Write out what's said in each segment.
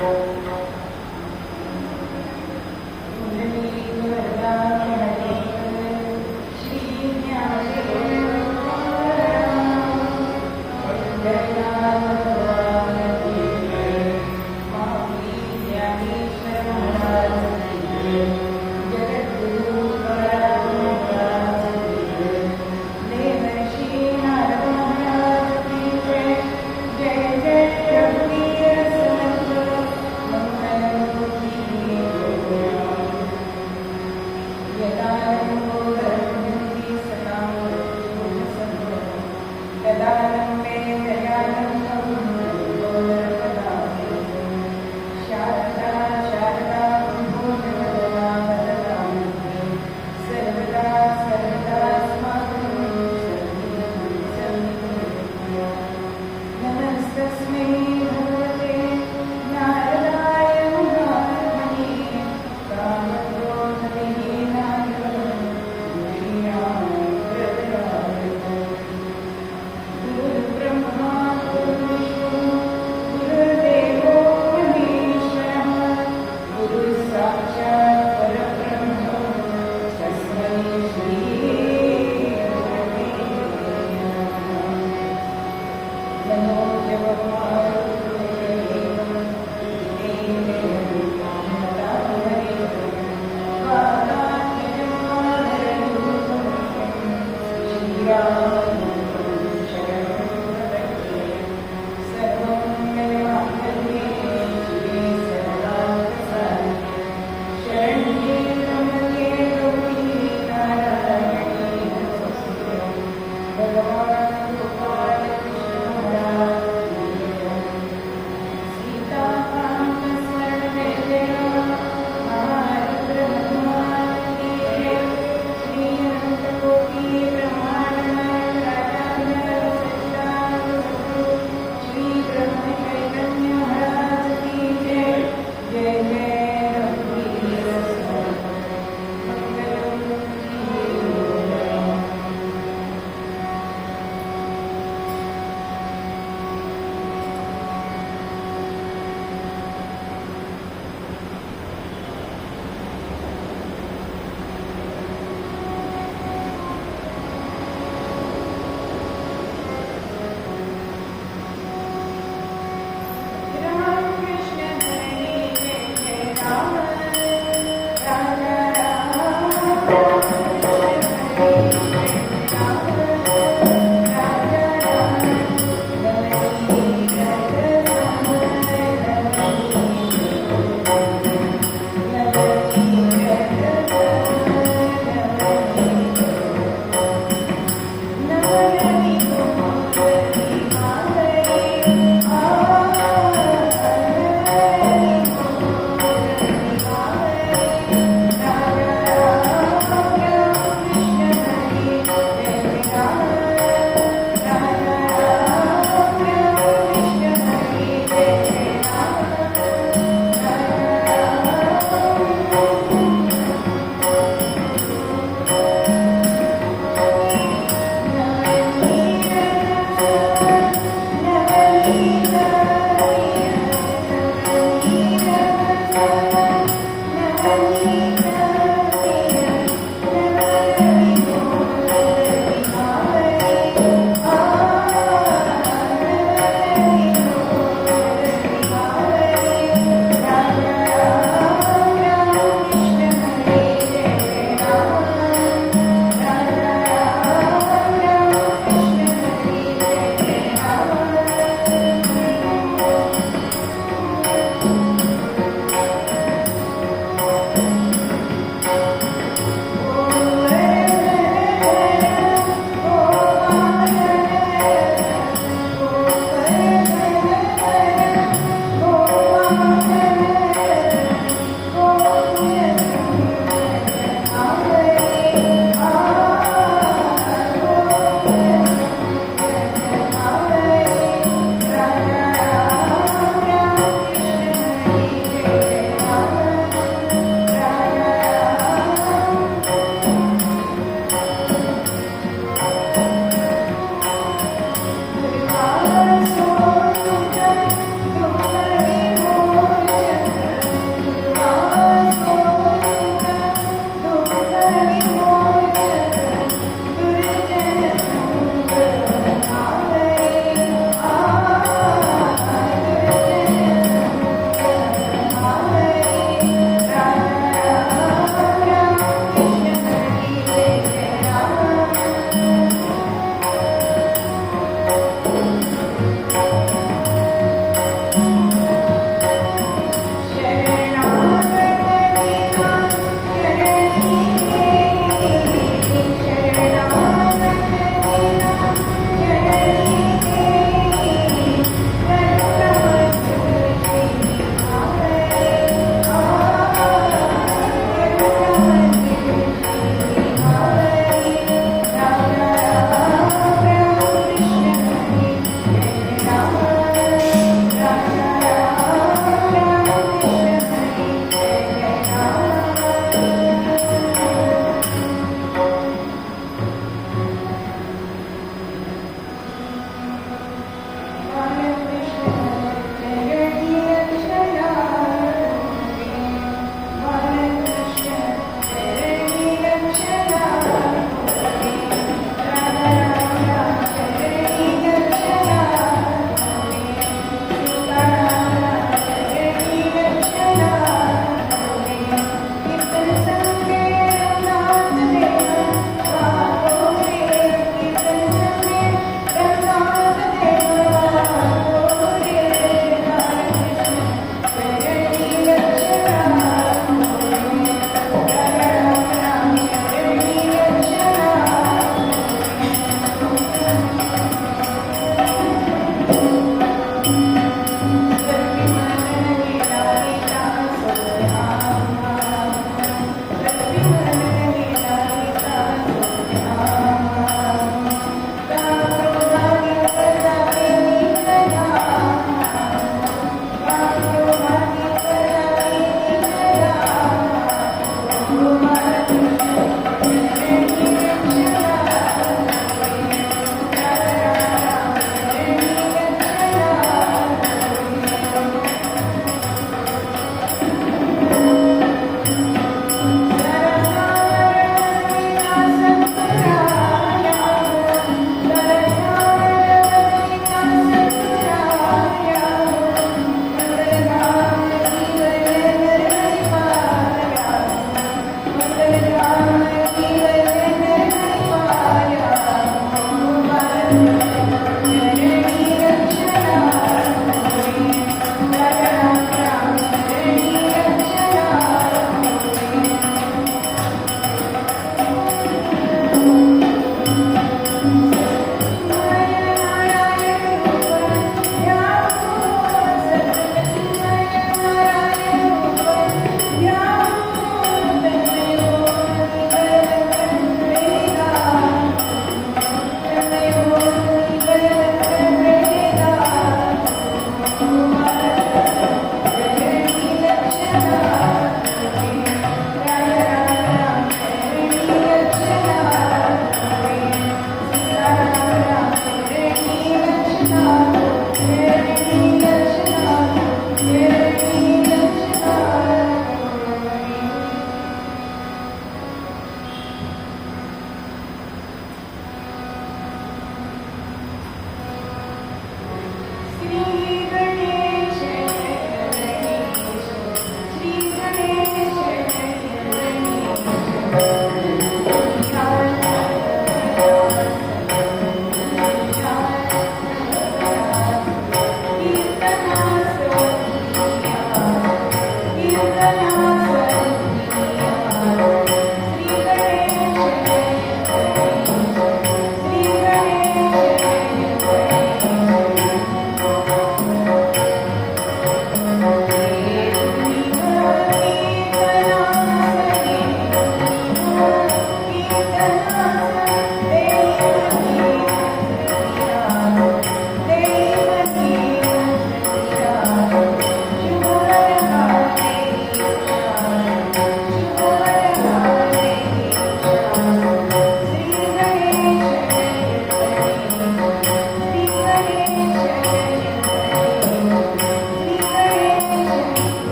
मंगल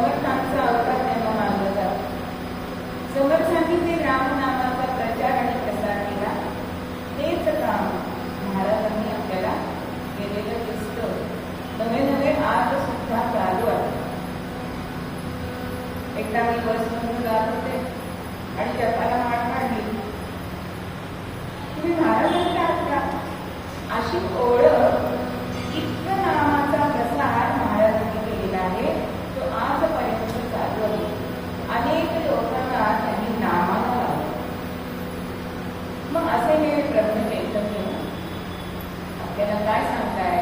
समर्थांचा अवतार त्यांना मानलं जातं. समर्थांनी ते रामनामाचा प्रचार आणि प्रसार केला. तेच काम महाराजांनी आपल्याला केलेलं दिसतं. नवे नवे आज सुद्धा चालू आहे. एकदा मी बसमधून जात होते आणि जपाला माठ काढली. तुम्ही महाराजांच्या आहात का? अशी ओळख, इतकं नामाचा प्रसार महाराजांनी केलेला आहे, तो आजपर्यंत चालू आहे. अनेक लोकांना त्यांनी नामाला लावलं. मग असे हे ब्रह्म चैतन्य आपल्याला काय सांगताय?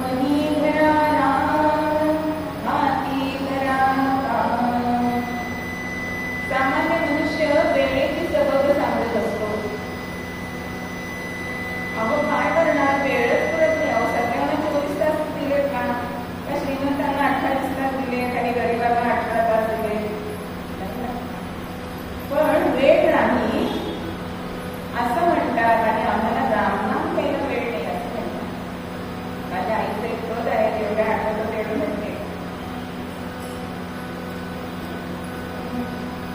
मनी धरा राम, हाती धरा काम. सामान्य मनुष्य वेळेची सबब सांगत असतो. अहो काय करणार, वेळच पुरत नाही. अहो सगळ्यांना 24 तास दिले का? श्रीमंतांना 28 तास दिले, काही गरिबांना 18 तास दिले, पण वेळ नाही असं म्हणतात. आणि आम्हाला रामनाम घ्यायला वेळ नाही असं म्हणतात. माझ्या आईचं एक पद आहे, तेवढ्या आठवतं तेवढं म्हणते.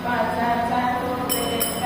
पाचाचा तो पाचाचा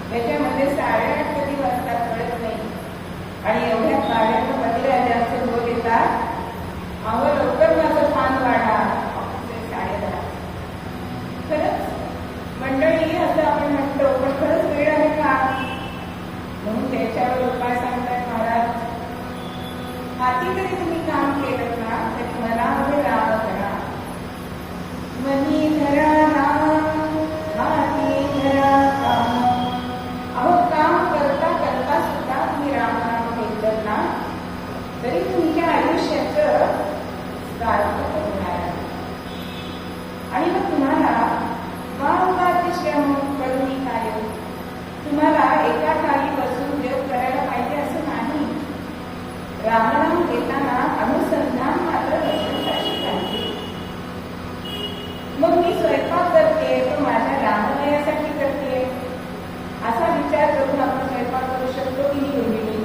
त्याच्यामध्ये 8:30 कधी वाजतात कळत नाही. आणि एवढ्या गाड्यांना मध्ये जास्त लोक येतात. अहो लवकर माझं पान वाढा. 10:30. खरंच मंडळी असं आपण म्हणतो, पण खरंच वेळ आहे का? म्हणून त्याच्यावर उपाय सांगतात महाराज. हाती तरी तुम्ही काम केलं ना, तरी मनामध्ये राम करा. मनी धरा राम, हाती धरा काम. अहो काम करता करता सुद्धा तुम्ही रामनाम घेतलं ना, तरी तुमच्या आयुष्याचं सार्थक होणार आहे. आणि मग तुम्हाला श्रम करून काय, तुम्हाला एका खाली बसून जप करायला पाहिजे असं नाही. रामनाम घेताना अनुसंधान मात्र करण्यासाठी पाहिजे. मग मी स्वयंपाक करते, तो माझ्या राममयासाठी करते असा विचार करून आपण स्वयंपाक करू शकतो की नाही?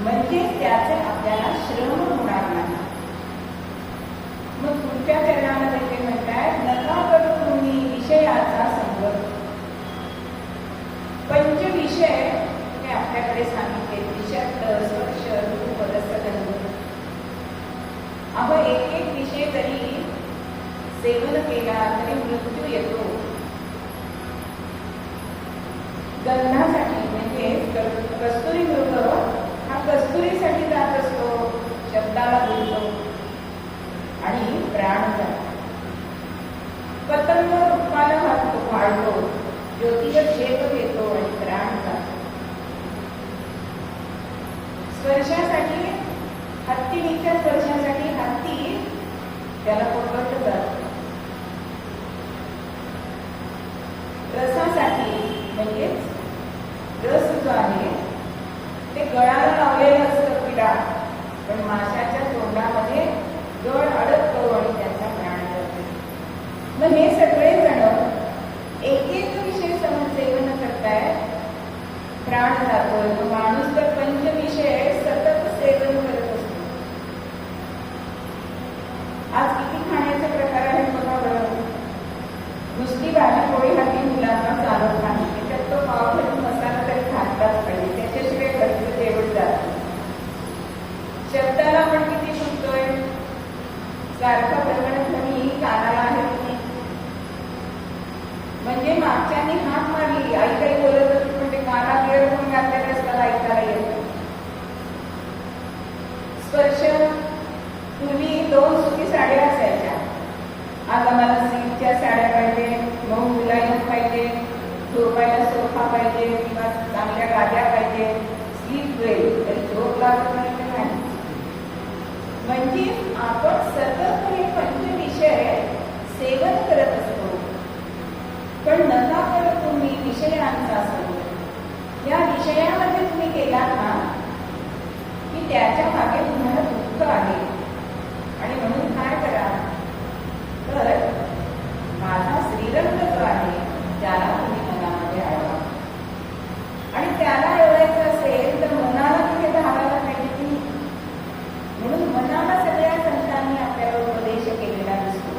म्हणजे त्याचे आपल्याला श्रम होणार नाही. मग पुढच्या चरणामध्ये ते म्हणतात, नका करू तुम्ही विषयाचा संग्रह. पंचविषय हे आपल्याकडे सांगितले. शब्द, स्पर्श, रूप, रस, गंध. अहो एक एक विषय जरी सेवन केला तरी मृत्यू येतो. गंधासाठी म्हणजे कस्तुरी मृग हा कस्तुरीसाठी जात असतो, शब्दाला बोलतो आणि प्राण जातो. पतंग रूपाला वाढतो, ज्योतीवर झेप घेतो आणि प्राण जातो. स्पर्शासाठी हत्तीच्या स्पर्शासाठी हत्ती त्याला पकडलं जातं. रसासाठी म्हणजेच रस जो आहे ते गळाला लावलेलं असतं किडा, पण माशाच्या तोंडामध्ये गळ अडकतो आणि त्याचा प्राण जातो. मग हे सगळे जण एक एक विषय सेवन करताय, प्राण जातोय. तो माणूस तर पंचविषय सतत सेवन करत असतो. आज किती खाण्याचे प्रकार आहेत बघा बरं. नुसती भाजी पोळी हाती मुलांना चालत नाही. त्याच्यात तो पावभाजी मसाला तरी खातात झालाच पाहिजे, त्याच्याशिवाय घरचं जेवण जात नाही. शब्दाला आपण किती सुटतोय, सारखा प्रमाणात ध्वनी कानाला आहे की म्हणजे मागच्यानी हाक मारली, आई काही बोलत होती म्हणजे कानात इयरफोन घातलेले असतात, ऐकायला येतं. स्पर्श, पूर्वी 2 सुती साड्या असायच्या, आज आम्हाला सिल्कच्या साड्या पाहिजे, मऊ मुलायम पाहिजे, झोपायला सोफा पाहिजे किंवा चांगल्या गाद्या पाहिजे, स्लीप वेल, तरी झोप लागत नाही तर नाही. म्हणजे आपण सतत हे पंचविषय सेवन करत असतो, पण नका करत तुम्ही विषयांचा असतो. या विषयामध्ये तुम्ही गेलात ना की त्याच्या मागे तुम्हाला दुःख आहे. आणि म्हणून काय करा, तर माझा श्रीरंग जो आहे त्याला तुम्ही मनामध्ये आणा. आणि त्याला एवढायचं असेल तर मनाला तिथे धावायला पाहिजे की, म्हणून मनाला सगळ्या संतांनी आपल्याला उपदेश केलेला दिसतो.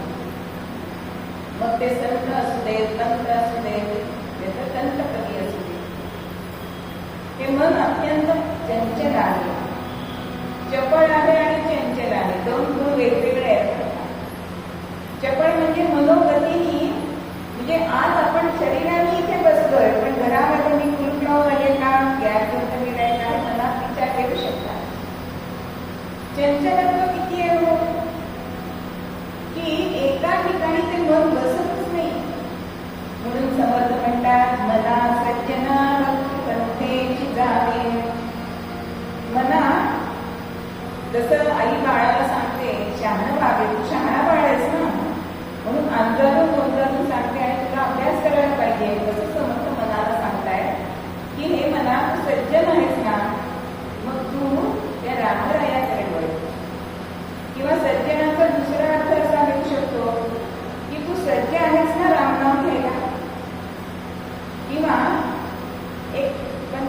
मग ते संत असू दे, तंत्र असू दे, त्याचं तंत्रपती असू दे, हे मन अत्यंत चंचल आहे, चपळ आहे आणि चंचल आहे. 2 गुण वेगवेगळे आहेत. चपळ म्हणजे मनोगतीनी, म्हणजे आज आपण शरीराने इथे बसलोय पण घरामध्ये मी कुलूप लावून आले का, गॅस बंद केलाय का, मनात विचार येऊ शकतात. चंचलत्व किती आहे हो, की एका ठिकाणी ते मन बसतच नाही. म्हणून समर्थ म्हणतात, मना सज्जना भक्ती जावे. मना, जसं आई बाळाला सांगते शहाणा वागे, तू शहाणा बाळ आहेस ना, म्हणून अंतरून गोंधळून सांगते आणि तुला अभ्यास करायला पाहिजे. तसं समर्थ मनाला सांगताय की हे मना, तू सज्जन आहेस ना, मग तू त्या रामरायाकडे वळ. किंवा सज्जनाचा दुसरा अर्थ असा घेऊ शकतो की तू सज्ज आहेस ना रामनाम घ्यायला. किंवा एक पण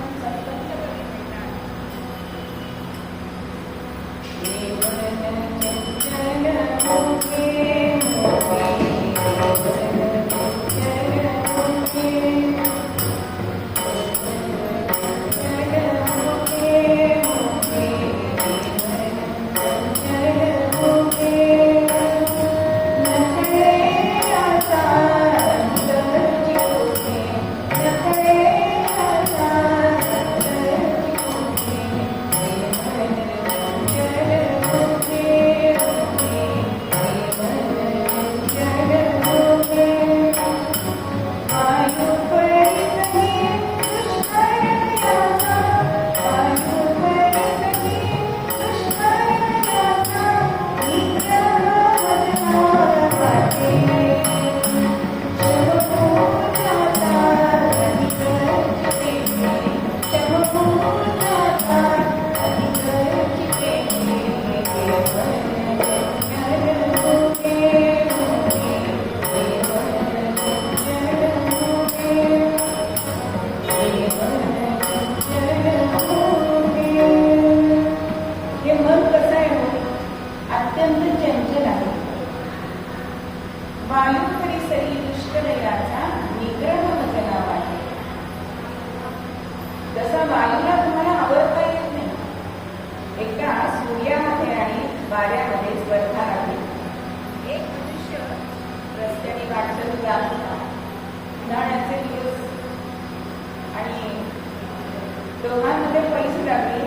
दोघांमध्ये पैसे लागले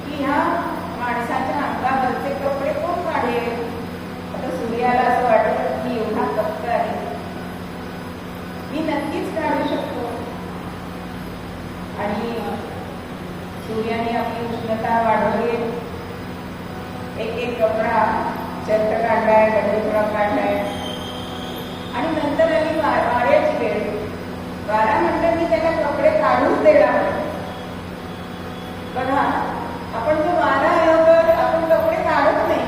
की ह्या माणसाच्या अंगावरचे कपडे कोण काढेल. आता सूर्याला असं वाटत की एवढा कप्प आहे, मी नक्कीच काढू शकतो. आणि सूर्याने आपली उष्णता वाढवली, एक एक कपडा चर्ट काढलाय, गडगडा काढलाय. आणि नंतर आली वाऱ्याची वेळ. वारा म्हटलं मी त्याला कपडे काढून देणार. बघा, आपण जो वारा आलो तर आपण कपडे काढत नाही,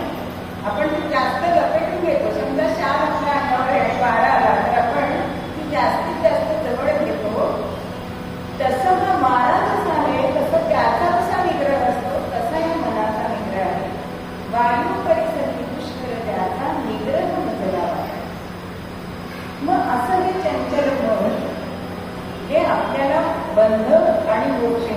आपण ती जास्त लपेटून घेतो. समजा शाल आपल्या अंगावर आहे, वारा आला तर आपण ती जास्तीत जास्त जवळ घेतो. तसं हा वारा जसा आहे तसं त्याचा कसा निग्रह असतो, तसा या मनाचा निग्रह आहे. वायू परिसरी पुष्कर त्याचा निग्रह बदलावा. मग असं हे चंचल मन हे आपल्याला बंध आणि मोक्ष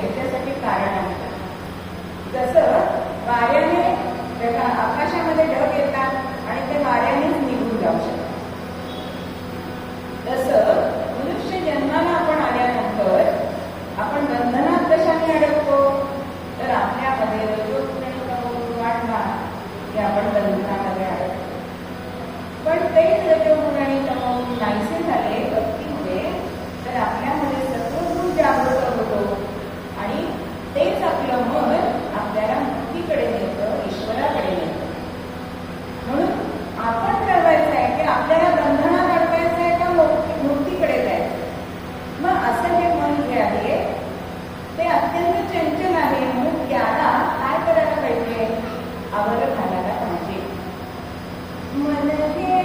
आपल्यामध्ये रजोगुण आणि तमोगुण वाढणार हे आपण बंधनामध्ये आढळतो. पण तेच रजोगुण आणि तमोगुण नाहीसे झाले भक्तीमुळे तर आपल्यामध्ये सत्वगुण जागृत होतो आणि तेच आपलं मन आपल्याला मुक्तीकडे नेतं, ईश्वराकडे नेतं. म्हणून आपण ठरवायचं आहे की आपल्याला बंधनात अडवायचं आहे का मुक्तीकडे जायचं. मग असं हे मन जे आहे ते अत्यंत चंचल आहे. म्हणून त्याला काय करायला पाहिजे, आवर घालायला पाहिजे. मन हे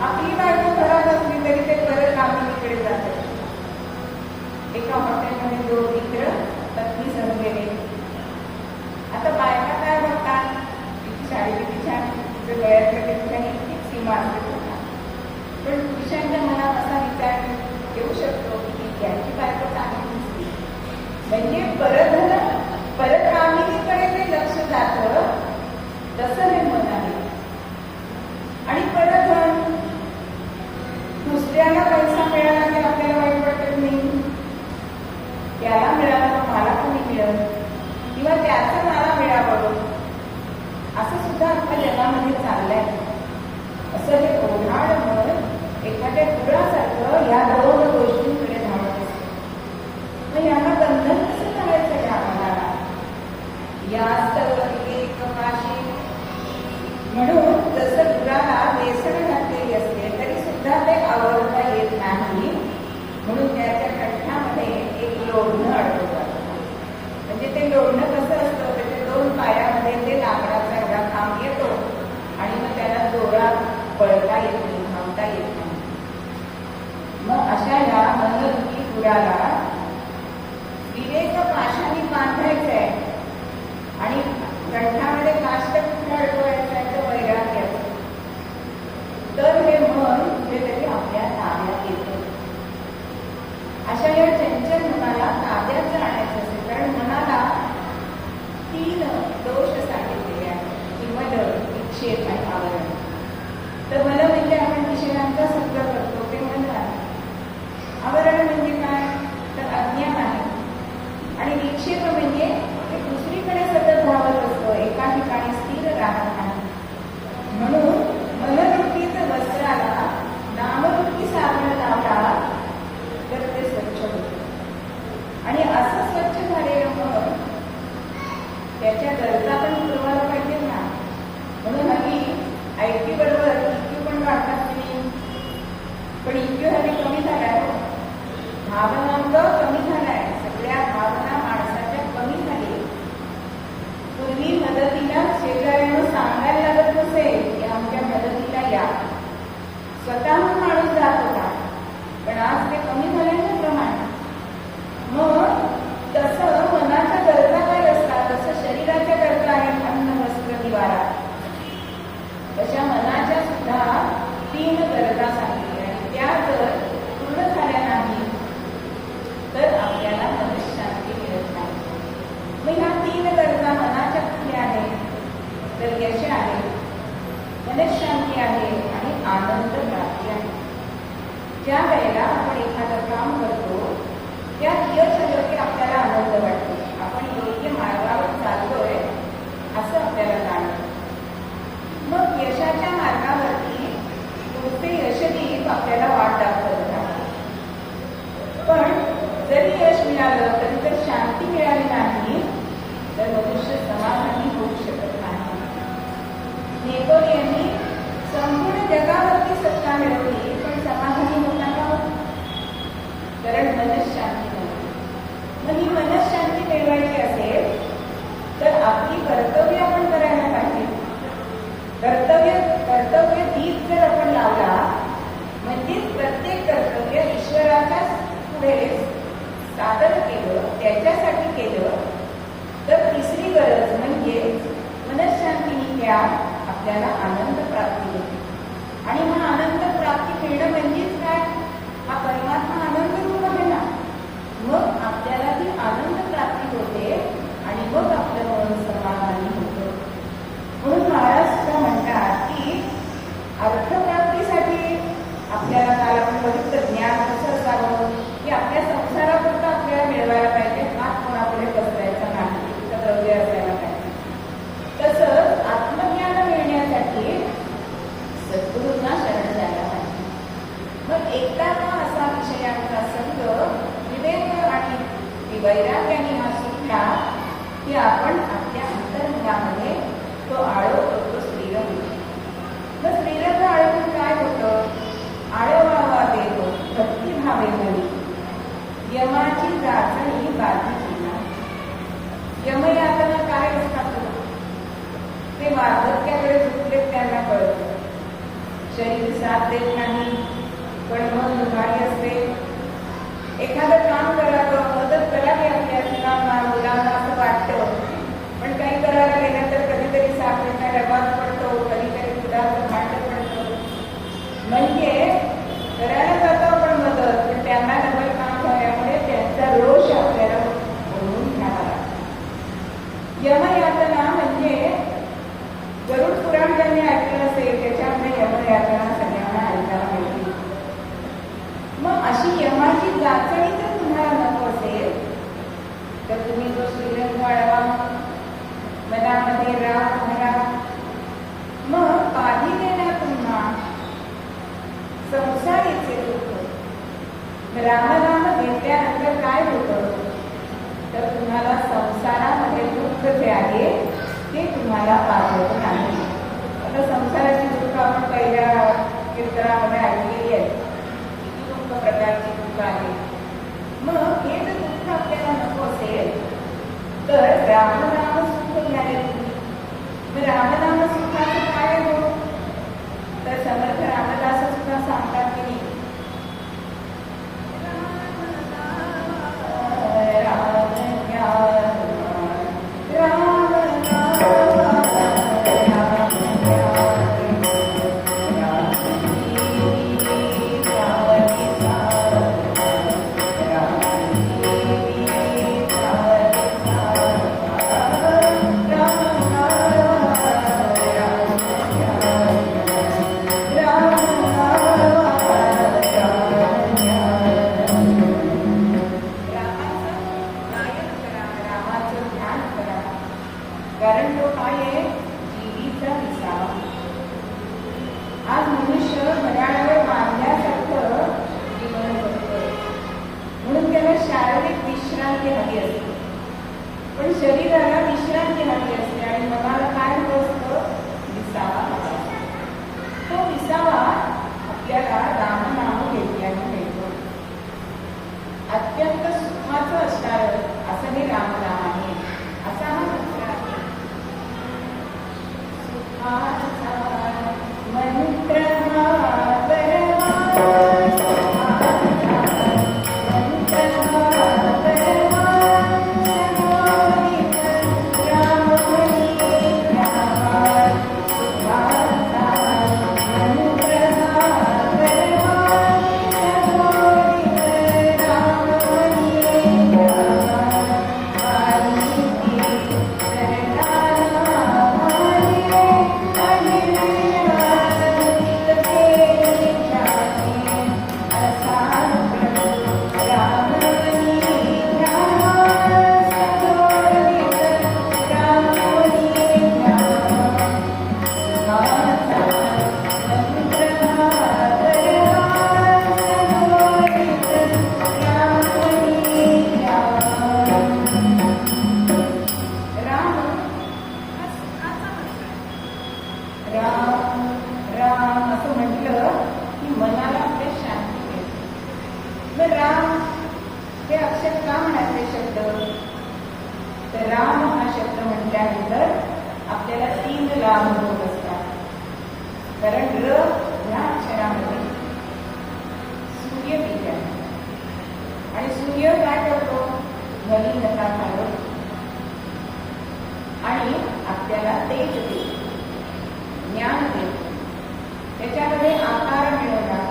आपली बायको घरात असली तरी ते परत कामिनीकडे जातात. एका हॉटेलमध्ये 2 मित्र पत्नी सह गेले. आता बायका काय बघतात, तिची साडी किती छान, तिचं गळ्यातलं किती काही इतकी सीमा असते. पण पुरुषांच्या मनात असा विचार येऊ शकतो की त्यांची बायको चांगली दिसते, म्हणजे परत कामिनीकडे ते लक्ष जातं. तसं हे मन आहे. आणि परत दुसऱ्याला पैसा मिळाला की आपल्याला वाईट वाटत नाही, त्याला मिळाला तर मला कोणी मिळेल किंवा त्याचं मला मिळावं, असं सुद्धा आपल्या जगामध्ये चाललंय. असं हे ओढाळ मन एखाद्या गुरासारखं या 2 गोष्टींकडे धावत असतं. मग यांना बंधन कसं करायचं या मनाला, म्हणून जसं गुराला वेसण घातलेली असते तरी सुद्धा ते आवरता येत नाही. म्हणून त्याच्या कंठामध्ये एक लोढणं अडकवतात. म्हणजे ते लोढणं कसं असतं, त्याच्या 2 पायामध्ये ते लाकडाचा एवढा खांब येतो आणि मग त्याला जोरात पळता येत नाही, थांबता येत नाही. मग अशा या मनरूपी गुराला विवेक पाशाने बांधायचंय आणि कंठामध्ये काष्ट कुठे अडकवायचं आहे तर वैराग्याचं. तर हे मन कुठेतरी आपल्या ताब्यात येतं. अशा या चंचल मनाला ताब्यात आणायचं असेल, कारण मनाला 3 दोष सांगितलेले आहेत. किंमत, विक्षेप आणि आवरण. तर मन म्हणजे आपण विषयांचा संग्रह करतो ते मन आहे. आवरण म्हणजे काय, तर अज्ञान आहे. आणि विक्षेप म्हणजे ते दुसरीकडे सतत धावत असतं, एका ठिकाणी स्थिर राहत नाही. म्हणून मनरूपीच वस्त्राला नामरूपी साबण लावला तर ते स्वच्छ होते. आणि असं स्वच्छ झालेलं मन त्याच्या गरजा पण पुरवायला पाहिजे ना. म्हणून हल्ली IQ बरोबर EQ पण वाढतात की, पण EQ हल्ली कमी झालाय. भावनांक कमी झालाय. सगळ्या भावना माणसाच्या कमी झाली. पूर्वी मदतीला शेजाऱ्यानं सांगायला लागत नसे की आमच्या मदतीला या, स्वतःहून माणूस जात होता. पण आज ते कमी झाल्याचं प्रमाण. मग तसं मनाच्या गरजा काय असतात, तसं शरीराच्या गरजा आहेत, अन्न वस्त्र निवारा. तशा मनाच्या सुद्धा 3 गरजा सांगितल्या आणि त्या जर पूर्ण झाल्या नाही तर आपल्याला मनशांती मिळत नाही. मग ह्या 3 गरजा मनाच्या कुठल्या आहेत, तर यश आहे, मनशांती आहे आणि आनंद प्राप्ती आहे. ज्या वेळेला आपण एखादं काम करतो त्यात यश आलं की आपल्याला आनंद वाटतो, आपण योग्य मार्गावर चालतोय असं आपल्याला जाणवतं. मग यशाच्या मार्गावरती पुढचे यशदीप आपल्याला वाट दाखवत राहतात. पण जरी यश मिळालं तरी जर शांती मिळाली नाही तर मनुष्य समाधानी होऊ शकत नाही. नेपोलियननी संपूर्ण जगावरती सत्ता मिळवली पण समाधानी होताना कारण मनशांती नव्हती. मग ही मनशांती मिळवायची असेल तर आपली कर्तव्य आपण करायला पाहिजे. कर्तव्य दीप जर आपण लावला म्हणजेच प्रत्येक कर्तव्य ईश्वराच्या पुढे सादर केलं, त्याच्यासाठी केलं तर तिसरी गरज म्हणजे मनशांतीने त्या आपल्याला आनंद प्राप्ती होते. आणि मग आनंद प्राप्ती मिळणं म्हणजेच काय? हा परमात्मा आनंद रूप आहे ना. मग आपल्याला ती आनंद प्राप्ती होते आणि मग आपलं मन समाधानी होतं. म्हणून महाराष्ट्र म्हणतात की अर्थप्राप्तीसाठी आपल्याला काल आपण बघितलं ज्ञान कसं असावं की आपल्या संसारापुरतं आपल्याला मिळवायला पाहिजे, हात कोणापुढे पसरायचा नाही, इतकं द्रव्य असायला पाहिजे. तसंच आत्मज्ञान मिळण्यासाठी सद्गुरूंना शरण जायला पाहिजे. मग एकात्मा असा विषय आमचा संत विवेक आणि वैराग्याने हा सुटला की आपण आपल्या अंतर्मनामध्ये तो आळवतो, तो श्रीरंग. मग श्रीरंग आळवून काय होतं? आळवावा देतो भक्तिभावे मनी, यमाची चाचणी बाधिची नाही. यमयातना काय असतात? ते वार्धक्याकडे झुकले त्यांना कळतं. शरीर साथ देत नाही पण मन उघाडी असते. एखादं काम करावं, मदत करावी आपल्या मुलांना मुलांना असं वाटतं, पण काही करायला गेल्यानंतर कधीतरी साखरेचा डबाच पडतो, कधीतरी दुधाचं भांड पडतं. म्हणजे करायला जातो आपण मदत पण त्यांना डबल काम झाल्यामुळे त्यांचा रोष आपल्याला ओढून घ्यावा लागतो. यमयातना म्हणजे गरुड पुराण ज्यांनी ऐकलं असेल त्याच्यामध्ये यमयातना सगळ्यांना ऐकायला मिळते. मग अशी यमाची चाचणी जर तुम्हाला नको असेल तर तुम्ही तो श्रीरंग वाढवा, मनामध्ये राग भरा. मग बाधिलेला तुम्हा संसारीचे दुःख रामनाम घेतल्यानंतर काय होतं तर तुम्हाला संसारामध्ये दुःख जे आहे ते तुम्हाला पाहत नाही. आता संसाराची दुःख आपण पहिल्या कीर्तनामध्ये ऐकलेली आहे, किती दुःख प्रकारची दुःख आहे. मग हे जर दुःख आपल्याला नको असेल तर रामनाम सुख घ्यायला तुम्ही. मग रामनाम सुखाचं काय हो तर समर्थ रामदास सुद्धा सांगतात की राम राम हे अक्षर का म्हणायचे शब्द? तर राम हा शब्द म्हटल्यानंतर आपल्याला 3 लाभ होत असतात. कारण र ह्या अक्षरामध्ये सूर्यबीज आहे आणि सूर्य काय करतो? नवीनता घालतो आणि आपल्याला तेज देतो, ज्ञान देतो, त्याच्यामध्ये आकार मिळवला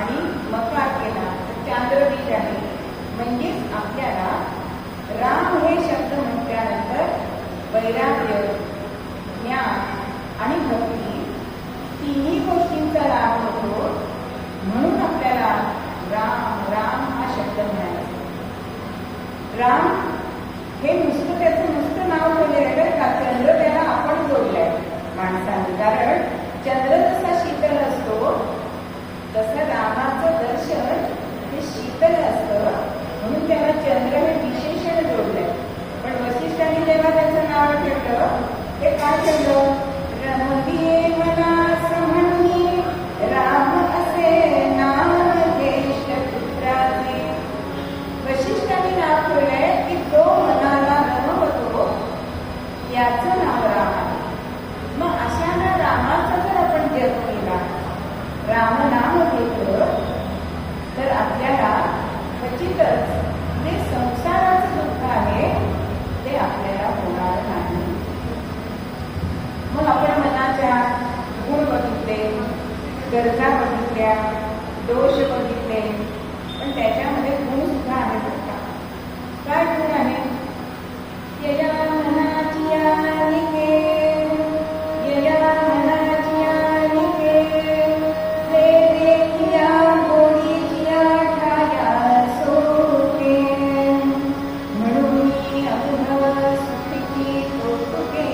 आणि मकार केला तर चांद्रबीज आहे. म्हणजेच आपल्याला राम हे शब्द म्हटल्यानंतर वैराग्य, ज्ञान आणि भक्ती तिन्ही गोष्टींचा लाभ होतो. म्हणून आपल्याला राम राम हा शब्द म्हणायचा. राम हे नुसतं त्याचं नुसतं नाव ठेवलेलं आहे का? चंद्र त्याला आपण जोडलाय माणसाने. कारण चंद्र जसा शीतल असतो तसं रामाचं दर्शन हे शीतल असतं, म्हणून त्याला चंद्र हे विशेषण जोडलंय. पण वशिष्ठांनी जेव्हा त्याचं नाव ठेवलं ते काय ठेवलं? रमवीये मनास म्हणून राम असे नाम ज्येष्ठ पुत्राचे. वशिष्ठांनी नाव ठेवलंय की जो मनाला रमवतो याचं नाव राम आहे. मग अशा रामाचा जर आपण जप केला, राम नाम घेतलं तर आपल्याला खचितच जे संसाराचं दुःख आहे ते आपल्याला होणार नाही. मग आपण मनाच्या गुण बघितले, गरजा बघितल्या, दोष बघितले, पण त्याच्यामध्ये गुण सुद्धा आहेत का? काय गुण आहे? यया मनाची आनिके, यया मनाची आनिके, जे देखिया गोडीच्या ठाया सोके, म्हणून अनुभव सुखीची कौतुके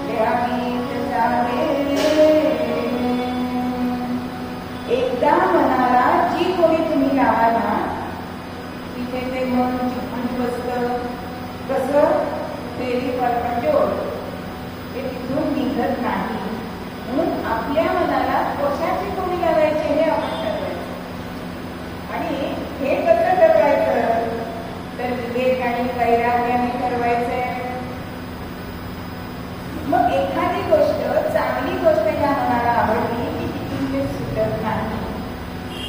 द्यावीत जावे. एकदा मनाला जी गोडी तुम्ही लावा ना, तिथे ते मन चिपळून बसतं. कसं? तेरी परपंचोड ते तिथून निघत नाही. म्हणून आपल्या मनाला कशाची गोडी लावायची हे आपण ठरवायचं. आणि हे कसं ठरवायचं? तर विवेक आणि वैराग्याने ठरवायचंय. मग एखादी गोष्ट, चांगली गोष्ट या मनाला आवडली की तिथून ते सुटत नाही.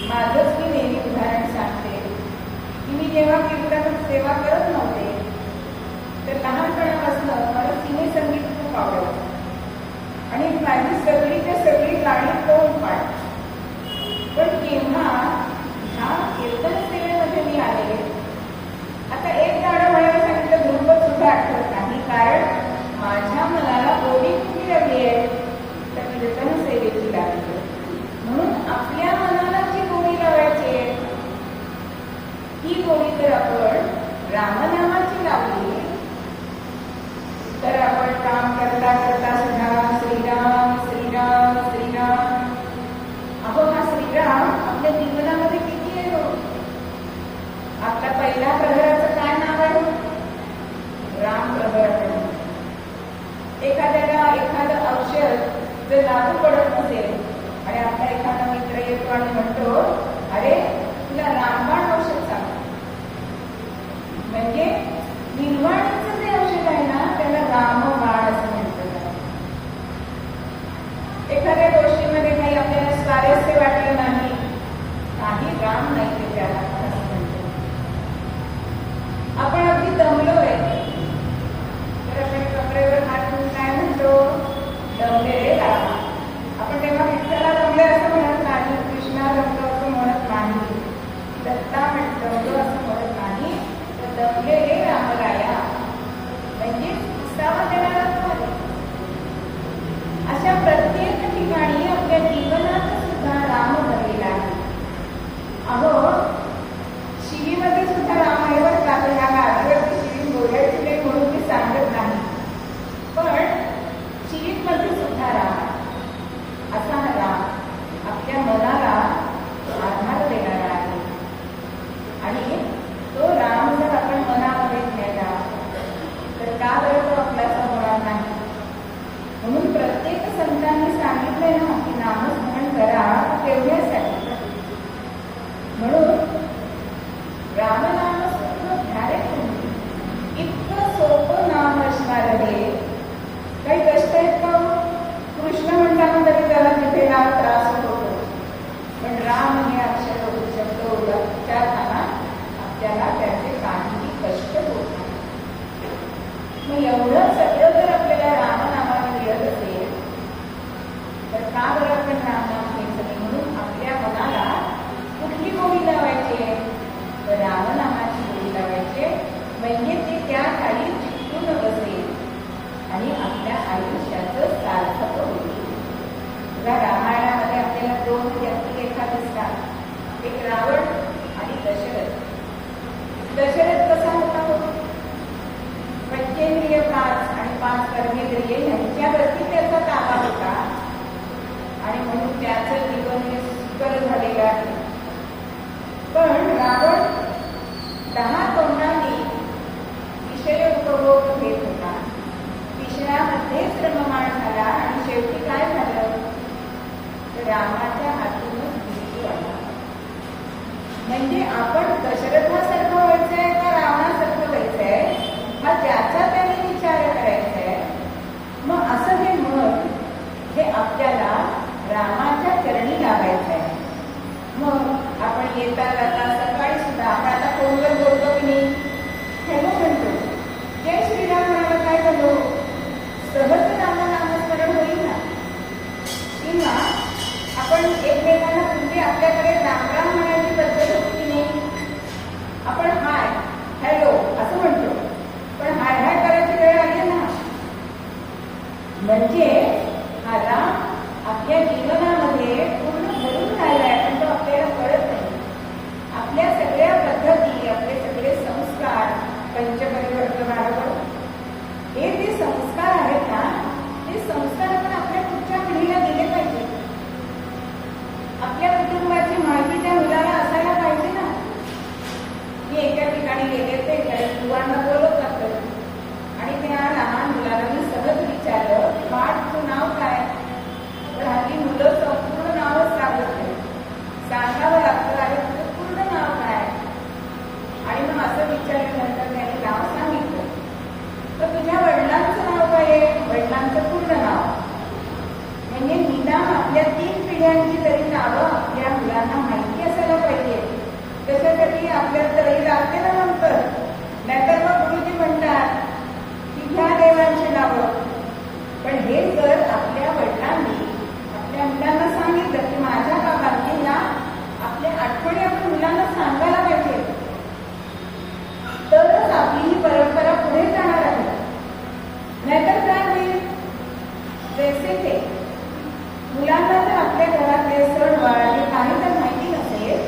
माझंच मी नेहमी उदाहरण सांगते की मी जेव्हा कीर्तन सेवा करत नव्हते तर लहानपणापासून मला सिने संगीत खूप आवडायचं आणि माझी सगळीच्या सगळी गाणी तोंड पाठ. पण जेव्हा ह्या कीर्तन सेवेमध्ये मी आले, आता एक गाणं म्हणायला सांगितलं ध्रुपद सुद्धा आठवत नाही. कारण माझ्या मनाला गोडी कुठे लागली आहे? तर कीर्तन सेवेची लागली. म्हणून आपल्या मनाला जी गोडी लावायची आहे ही गोडी जर आपण रामनामाची लावली तर आपण काम करता करता सुद्धा श्रीराम श्रीराम श्रीराम. अहो हा श्रीराम आपल्या जीवनामध्ये किती आहे? आपला पहिला प्रहराचं काय नाव आहे? राम प्रहर. एखाद्याला एखादं औषध जर लागू पडत नसेल आणि आपला एखादा मित्र येतो आणि म्हणतो अरे तुला रामबाण औषध सांग, म्हणजे निर्वाणीचं जे औषध आहे ना त्याला रामबाण असं म्हणतात. एखाद्या गोष्टीमध्ये काही आपल्याला स्वारस्य वाटलं नाही, काही राम नाही ते त्याला असं म्हणतो. आपण अगदी दमलोय तर आपण कपड्यावर हात ठेवून काय म्हणतो? दमले रे राम. आपण तेव्हा विठ्ठला दमले असं म्हणत नाही, कृष्णा दमलो असं म्हणत नाही, दत्ता दमलो असं म्हणत नाही, तर दमले रे रामराया म्हणजे उत्साह देणारा तो आहे. अशा प्रत्येक ठिकाणी आपल्या जीवनात सुद्धा राम भरलेला आहे. अहो शिवीमध्ये सुद्धा राम आहे बरं का? ह्या गाडीवरती शिवी बोलायची नाही म्हणून मी सांगत नाही, पण शिवीमध्ये सुद्धा राम रामाच्या हातूनच बुद्धी वाढला. म्हणजे आपण दशरथासारखं व्हायचंय का रावणासारखं व्हायचंय हा ज्याचा त्याने विचार करायचा आहे. मग असं हे मत हे आपल्याला रामाच्या चरणी लावायचं आहे. मग आपण येता जाता सकाळी सुद्धा आपण आता फोनवर बोलतो की नाही, हॅलो म्हणतो, जय श्रीराम म्हणायला काय झालं, सहज नामस्मरण होईल ना. किंवा आपण एकमेकांना पूर्वी आपल्याकडे राम राम म्हणायची पद्धत होती की नाही, आपण हाय हॅलो असं म्हणतो, पण हाय हाय करायची वेळ आली ना. म्हणजे हा राम आपल्या जीवनामध्ये पूर्ण भरून राहिलाय, पण तो आपल्याला कळत नाही. आपल्या सगळ्या पद्धती, आपले सगळे संस्कार, पंचपरिवर्तनावर हे जे संस्कार आहेत ना, ते संस्कार आपण आपल्या पुढच्या पिढीला दिले पाहिजे. आपल्या कुटुंबाची माहिती त्या मुलाला असायला पाहिजे ना. मी एका ठिकाणी गेले ते मुलांना बोलत असत आणि त्या लहान मुलाला मी सहज विचारलं, बाळ तुझं नाव काय. तर हल्ली मुलं संपूर्ण नावच सांगत नाही, सांगावं लागतं आणि तुझं पूर्ण नाव काय. आणि मग असं विचारल्यानंतर त्याने नाव सांगितलं. तर तुझ्या वडिलांचं नाव काय आहे, वडिलांचं पूर्ण नाव. म्हणजे निदान आपल्या 3 पिढ्यांची तरी नावं आपल्या मुलांना माहिती असायला पाहिजे. त्याच्यासाठी आपल्याला तरी लागते ना नंतर. नाहीतर मग गुरुजी म्हणतात की ह्या देवांची नावं. पण हे जर आपल्या वडिलांनी आपल्या मुलांना सांगितलं की माझ्या बाबांनी ना आपल्या आठवणी आपण मुलांना सांगायला पाहिजे, तरच आपली ही परंपरा पुढे जाणार आहे. नाहीतर काय होईल, जैसे ते मुलांना जर आपल्या घरातले सणवार हे काही जर माहिती नसेल,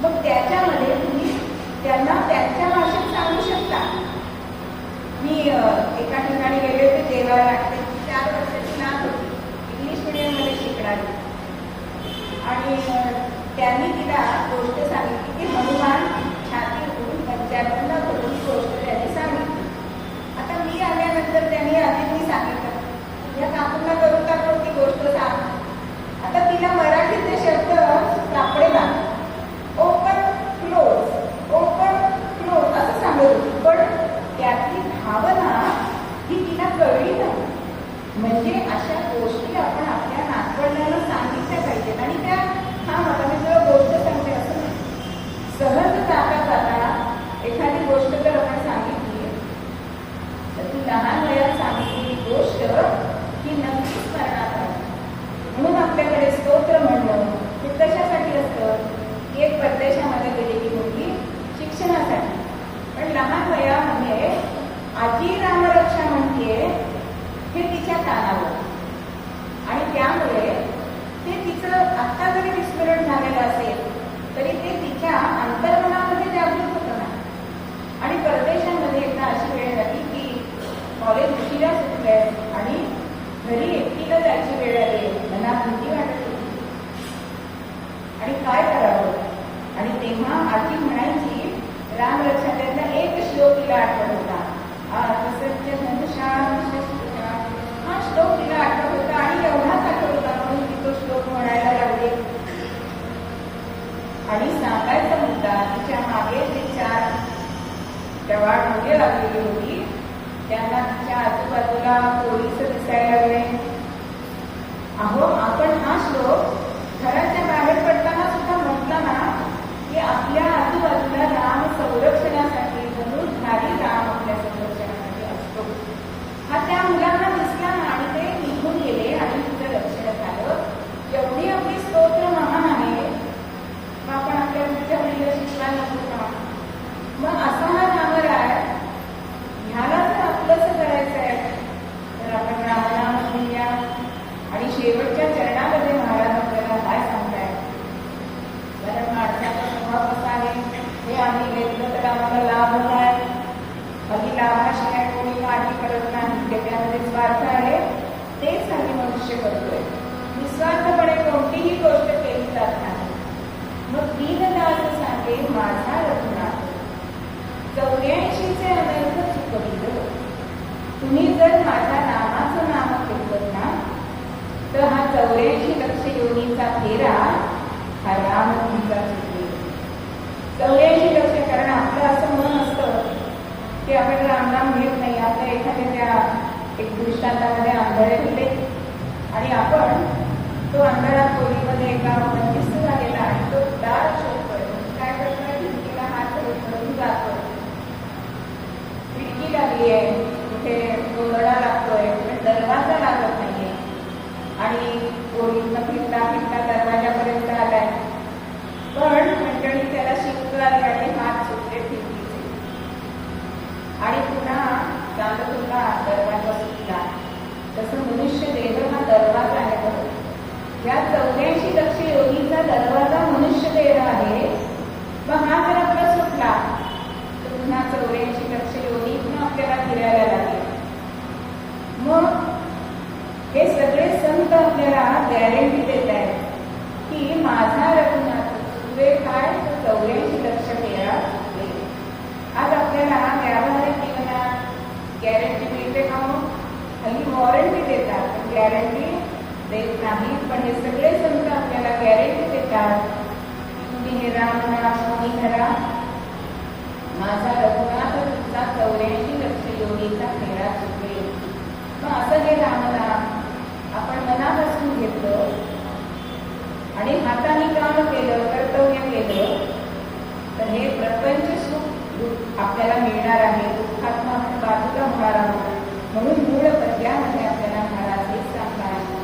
मग त्याच्यामध्ये तुम्ही त्यांना त्यांच्या भाषेत सांगू शकता. मी एका ठिकाणी गेले होते देवाला, 4 वर्षाची नात होती, इंग्लिश मीडियममध्ये शिकणारी. आणि त्यांनी तिला गोष्ट सांगितली की हनुमान छाती उघडून पंचायतना करून गोष्ट त्यांनी सांगितली. आता मी आल्यानंतर त्यांनी आधी मी सांगितलं, या काकूंना करून टाकून ती गोष्ट सांग. आता तिला मराठीचे शब्द सापडे ना, ओपन क्लोज असं सांगत होती, पण त्यातली भावना ही तिला कळली नाही. म्हणजे अशा गोष्टी आपण आपल्या नातवंडांना सांगितल्या पाहिजेत. आणि त्या आता मी तुला गोष्ट सांगते असं नाही, सहज जाता जाता एखादी गोष्ट जर आपण सांगितली तर ती लहान वयात सांगितलेली गोष्ट ही नक्कीच स्मरणात राहते. म्हणून आपल्याकडे स्तोत्र म्हणणं हे कशासाठी असतं, की एक परदेशामध्ये गेलेली मुलगी शिक्षणासाठी, पण लहान वयामध्ये आजी रामरक्षा म्हणते हे तिच्या कानावर. आणि त्यामुळे ते तिचं आत्ता जरी विस्मरण झालेलं असेल तरी ते तिच्या अंतर्मनामध्ये जागृत होतं ना. आणि परदेशामध्ये एकदा अशी वेळ झाली की कॉलेज उशिरा सुटलंय आणि घरी एकटीला जायची वेळ आली, मनात भीती वाटत होती आणि काय करावं. आणि तेव्हा आजी म्हणायची रामरक्षा, त्यातला एक श्लोक तिला आठवत होता, हा श्लोक तिला आठवत होता आणि एवढाच आठवत होता. म्हणून ती तो श्लोक म्हणायला लागले. आणि सांगायचा मुद्दा, तिच्या मागे जे 4 जवान मुले लागलेली होती त्यांना तिच्या आजूबाजूला पोलीस दिसायला लागले. अहो, आपण हा श्लोक घराच्या बाहेर पडताना सुद्धा म्हटला ना की आपल्या आजूबाजूला राम संरक्षणासाठी, धनुर्धारी राम आपल्या संरक्षणासाठी असतो. हा त्या मुलांना दिसला ना आणि ते निघून गेले आणि तिचं रक्षण झालं. एवढी आपली स्तोत्र महान आहे, मग आपण आपल्या पुढच्या मुलीला शिकवायला नको का. मग असा हा नावर आहे, ह्याला जर आपलंसं करायचं आहे तर आपण रामनाम घेऊया. आणि शेवटच्या चरणामध्ये महाराज आपल्याला काय सांगताय, कारण माणसाचा स्वभाव कसा आहे हे आम्ही घेतलं तर आम्हाला लाभ होत आहे. हल्ली लाभाशिवाय कोणी काही करत नाही, त्याच्यामध्ये स्वार्थ आहे, तेच हल्ली मनुष्य करतोय. निस्वार्थपणे कोणतीही गोष्ट केली जात नाही. मग दीनदास सांगे माझा रघुनाथ, 84चे अनर्थ चुकविलं. तुम्ही जर माझ्या नामाचं नाम घेतलं ना तर हा 84 लक्ष योनीचा फेरा हा रामतीचा चुकले. 84 लक्ष, कारण आपलं असं मन असतं की आपण रामनाम घेत नाही. आता एखाद्या त्या एक दृष्टांतामध्ये आंधळे होते आणि आपण तो अंधारात खोलीमध्ये एका बंदिस्त झालेला आणि तो दार शोधतोय. काय करतोय? खिडकीला हात धरून जातोय. खिडकी लागली आहे, कुठे गोंधळा लागतोय, पण दरवाजा लागत नाहीये आणि खोलीतनं फिरता फिरता दरवाजापर्यंत आलाय. पण मंडळी त्याला शिकतो आली आणि हात सुटले खिडकीचे आणि पुन्हा चालत दरवाजा सुटला. तसं मनुष्य देह हा दरवाजा आहे. या 84 लक्ष योनीचा दरवाजा मनुष्य देह आहे. मग हा जर आपला सुटला तर पुन्हा 84 लक्ष योनीतून आपल्याला फिरायला लागेल. मग हे सगळे संत आपल्याला गॅरंटी देत आहेत की माझा रघुनाथ तुझे काय 84 लक्ष फेरा चुकले. आज आपल्याला व्यावहारिक जीवनात गॅरंटी मिळते का? हल्ली वॉरंटी देतात, पण गॅरंटी देत नाही. पण हे सगळे संत आपल्याला गॅरंटी देतात की तुम्ही हे रामनाम स्वामी धरा, माझा रघुनाथ तुमचा 84 लक्ष योनीचा फेरा चुकले. मग असं हे रामनाम आपण मनापासून घेतलं आणि हाताने काम केलं, कर्तव्य केलं, तर हे प्रपंच सुख आपल्याला मिळणार आहे. दुःखात्मा आपण बाजूला होणार आहोत. म्हणून मूळ पद्यामध्ये आपल्याला महाराज हे सांगणार आहे.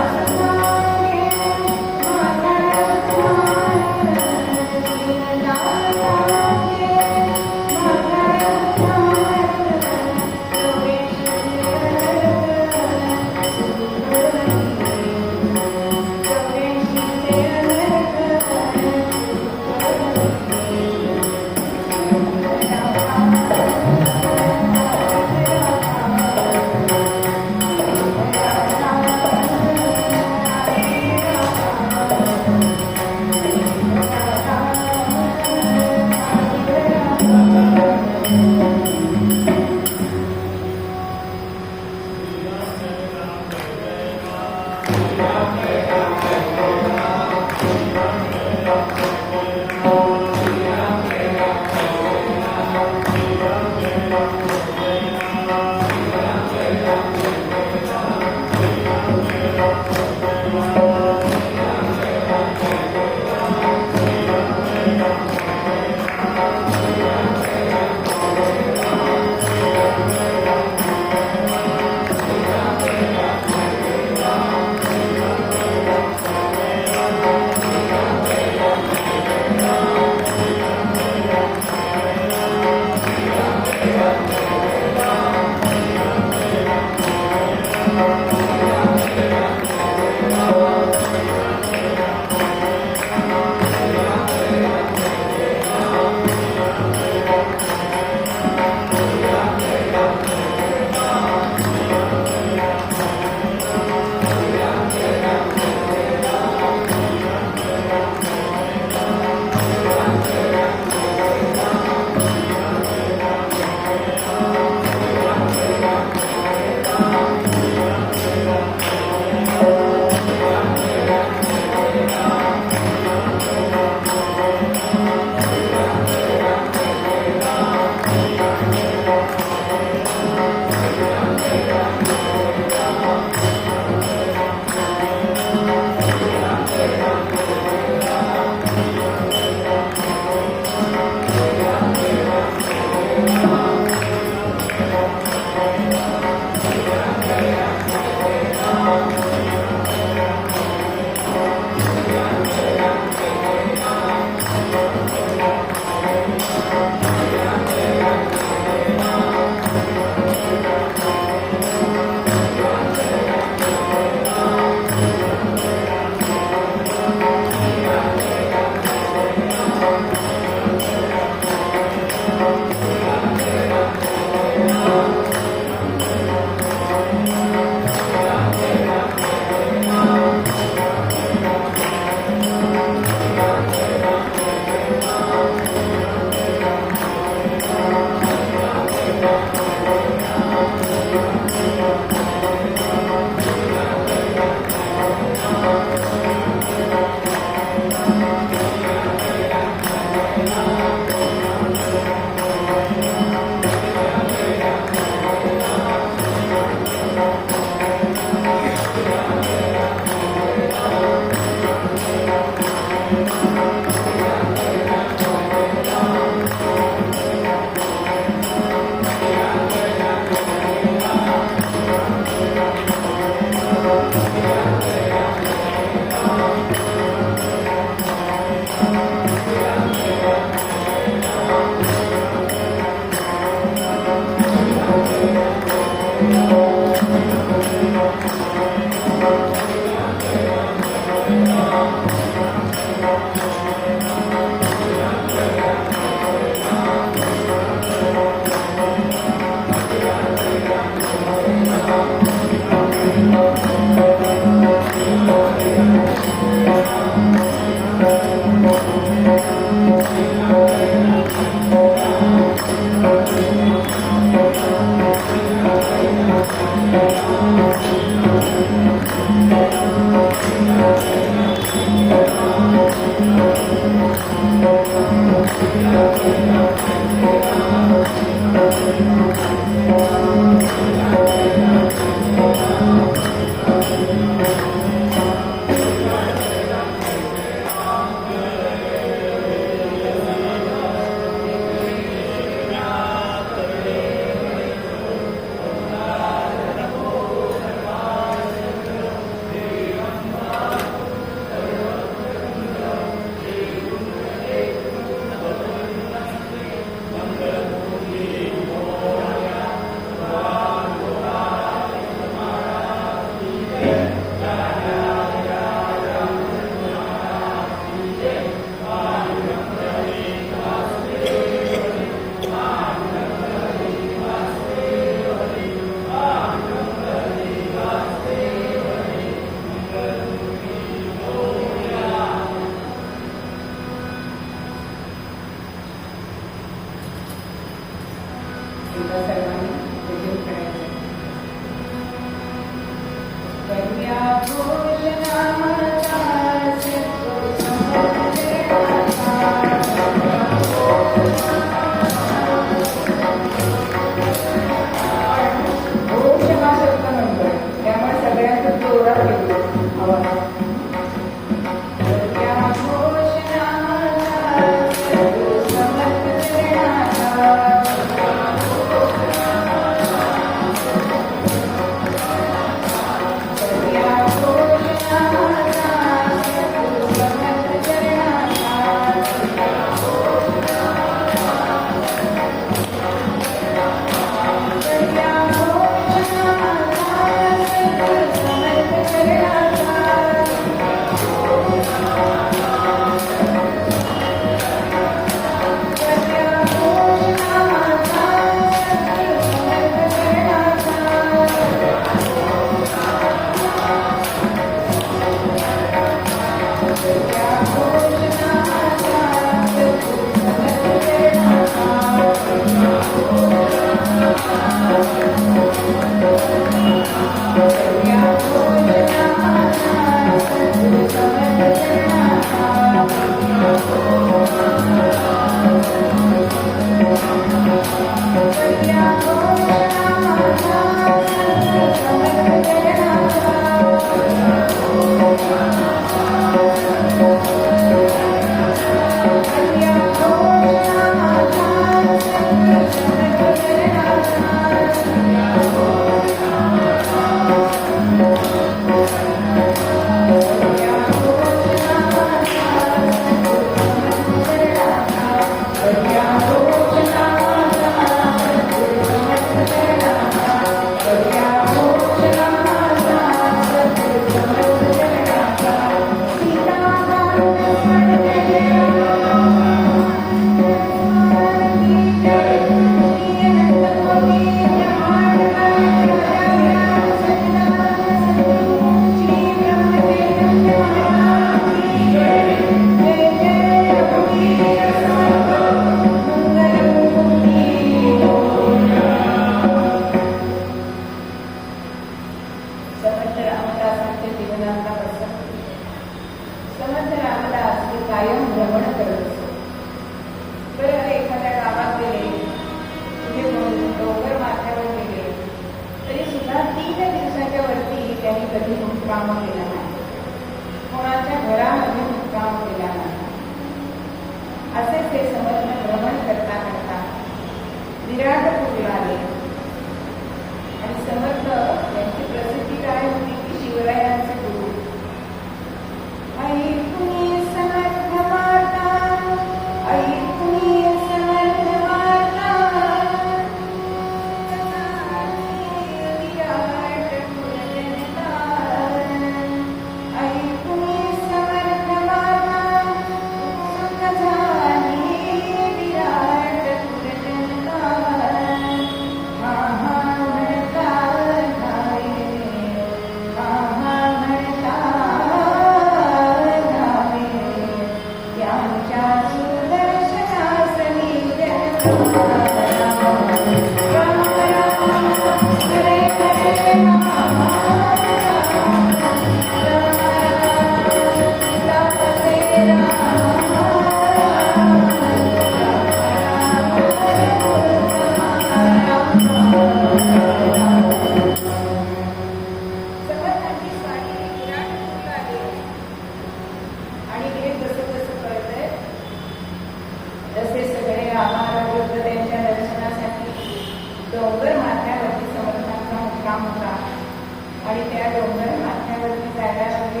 डोंगर माथ्यावरती जायला लागले.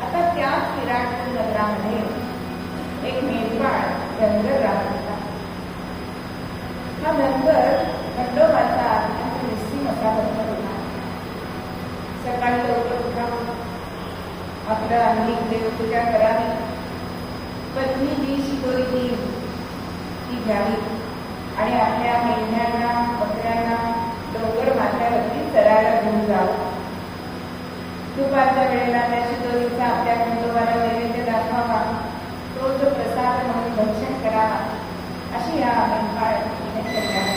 आता त्याच विराटपूर नगरामध्ये एक मेंढपाळ धनगर राहत होता. हा धनगर खंडोबाचा अत्यंत निस्सीम असा भक्त होता. सकाळी लवकर उठावं, आपलं अंगिक देवपूजा करावी, पत्नी जी शिदोरी ती घ्यावी आणि आपल्या मेंढ्यांना बकऱ्यांना डोंगर माथ्यावरती चरायला घेऊन जावं. दुपारच्या वेळेला त्या शिदोरीचा आपल्या खंडोबाला नैवेद्य दाखवावा, तो जो प्रसाद म्हणून भक्षण करावा, अशी या मेंढपाळाची दिनचर्या.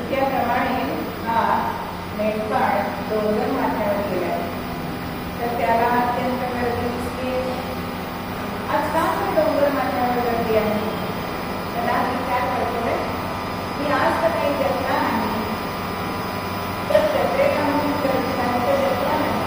त्याप्रमाणे हा मेंढपाळ डोंगर माथ्यावर गेला. तर त्याला अत्यंत गर्दी दिसते. आज का डोंगर माथ्यावर गर्दी आहे? त्याला विचार करतोय, मी आज तर काही जपला नाही, तर जत्रेला म्हणून गर्दी नाही तर जपला नाही.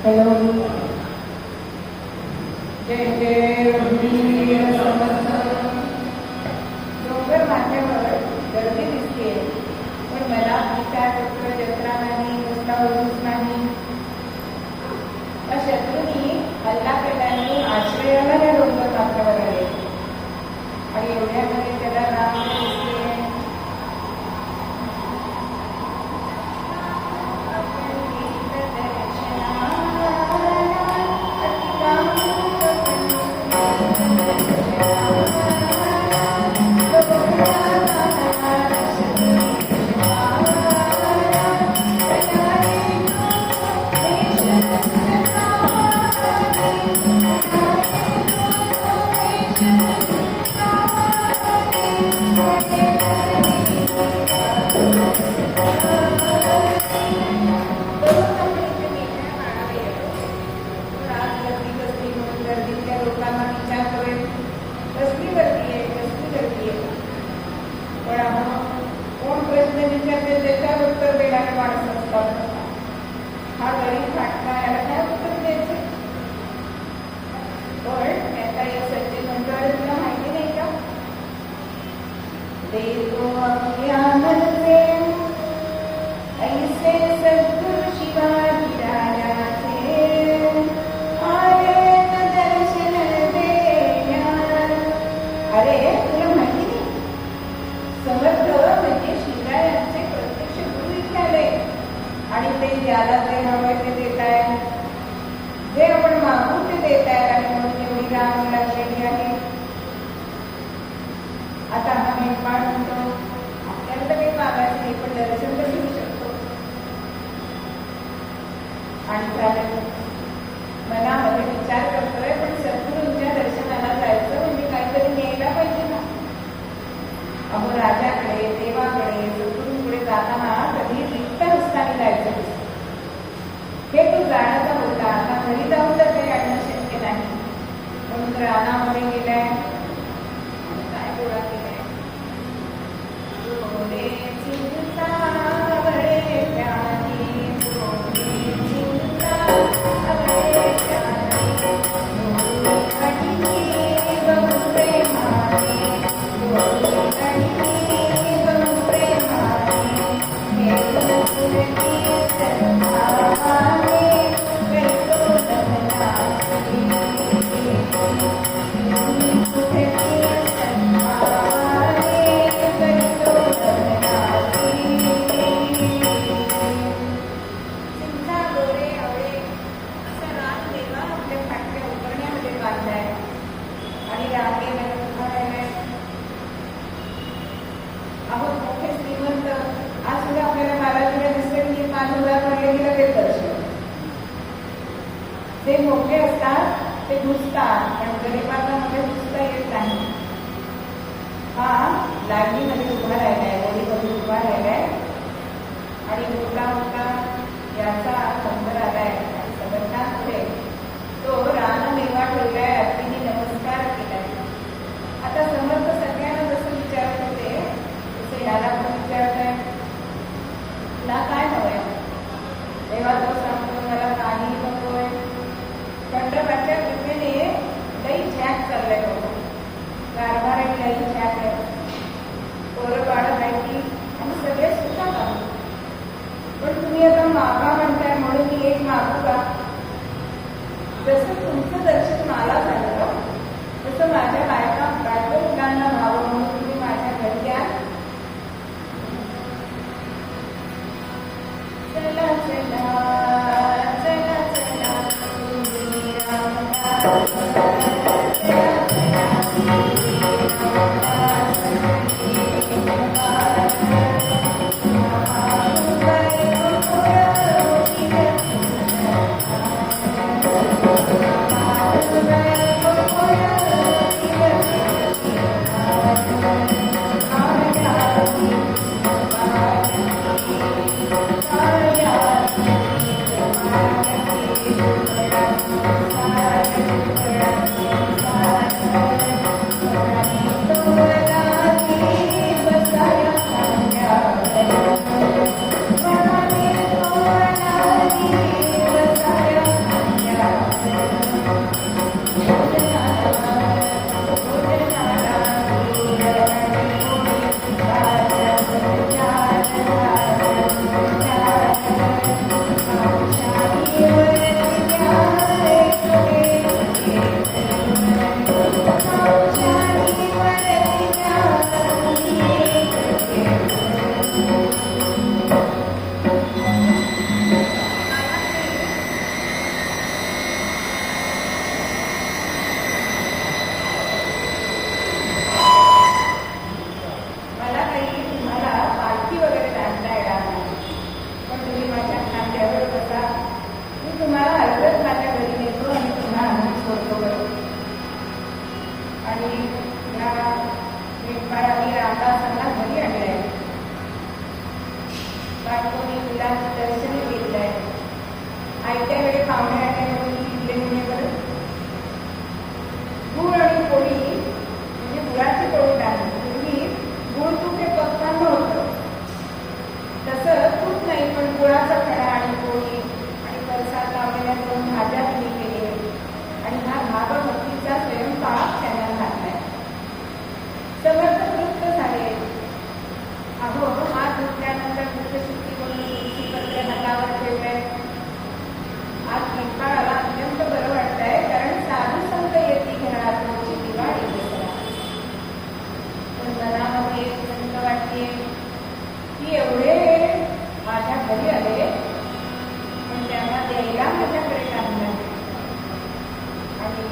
हॅलो. जय जय रघुवीर समर्थ. डोंगर माथ्यावर गर्दी दिसते, पण मला पिता चक्र जत्रा नाही, कसला उरूस नाही. शत्रूंनी हल्ला केल्याने आश्रयाला या डोंगर माथ्यावर आले आणि एवढ्यामध्ये त्याला राम दिसले. हा गरीब फाटका याला काय उत्तर द्यायचं? पण त्याचा एक सच्चे मंत्र तुला माहिती नाही का? देखो अज्ञानसे ऐसे सद्गुरु शिवाजी राजाचे आले न दर्शन देण्या. अरे तुला माहिती नाही, समर्थ म्हणजे शिवरायांचे प्रत्यक्ष गुरु इथे आले आणि ते ज्याला ते हवंय ते देत आहे, जे आपण मागू ते देत आहेत. आणि म्हणून एवढी रांग लागलेली आहे. आता हा मेंढपाळ म्हणतो आपल्याला तर काही मागायचं नाही, पण दर्शन तर घेऊ शकतो. आणि झालं मनामध्ये विचार करतोय, पण सद्गुरूंच्या दर्शनाला जायचं म्हणजे काहीतरी न्यायला पाहिजे ना. अहो राजाकडे, देवाकडे, सद्गुरूंकडे जाताना कधी रिक्त हस्ताने जायचं नसतं. हे तू जाण्याचा होता. आता घरी जाऊन तर काही आणणं शक्य नाही, म्हणून रानामध्ये गेलाय आणि काय गोळा केलाय. जे मोठे असतात ते घुसतात, पण गरिबांना मध्ये घुसता येत नाही. हा लाईनीमध्ये उभा राहिलाय, ओळीमध्ये उभा राहिलाय आणि मोठा मोठा याचा नंबर आलाय. समर्थांपुढे तो रानमेवा ठेवलाय, अग्नीने नमस्कार केलाय. आता समर्थ सगळ्यांना जसं विचारत होते तसे ह्याला पण विचारत आहे, तुला काय हवंय? तेव्हा तो सांगतो मला काही नकोय. खंडोबाच्या कृपेने लई झॅक चाललाय बाबा, कारभार आहे, लई झॅक आहे, पोरं बाळं माहिती आणि सगळे सुखात आहोत. पण तुम्ही आता मागा म्हणताय म्हणून मी एक मागू का? जसं तुमचं दर्शन मला झालं तसं माझ्या बायको मुलांना व्हावं म्हणून तुम्ही माझ्या घरी द्या. चला चला चला चला तुम्ही आणि मुलांनी दर्शन घेतलंय. आयत्या वेळी पाहुणे आल्यामुळे इकडे म्हणजे बरं गुळ आणि पोळी म्हणजे गुळाची पोळी टाकली. पूर्वी गुळ तूप हे पक्वान्न होतं, तसं तूप नाही पण गुळाचा खडा आणि पोळी आणि परसाद लावलेल्या 2 भाज्या तिने केली आणि हा भागवतीचा स्वयंपाक त्यांना घातलाय. समर्थ तृप्त झाले. अहो हात धुतल्यानंतर मुखशुद्धी करून तुळशी पत्र हातावर ठेवलंय. आज निकाळाला अत्यंत बरं वाटतंय, कारण साधू संत येते घरात तुमची दिवाळी दसरा. पण मनामध्ये खंत वाटते की एवढे माझ्या घरी आले पण त्यांना द्यायला माझ्याकडे काही नाही. आणि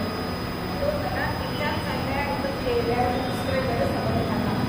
तो मनात विचार चाललाय आणि तो चेहऱ्यावर दुसरीकडे समजताना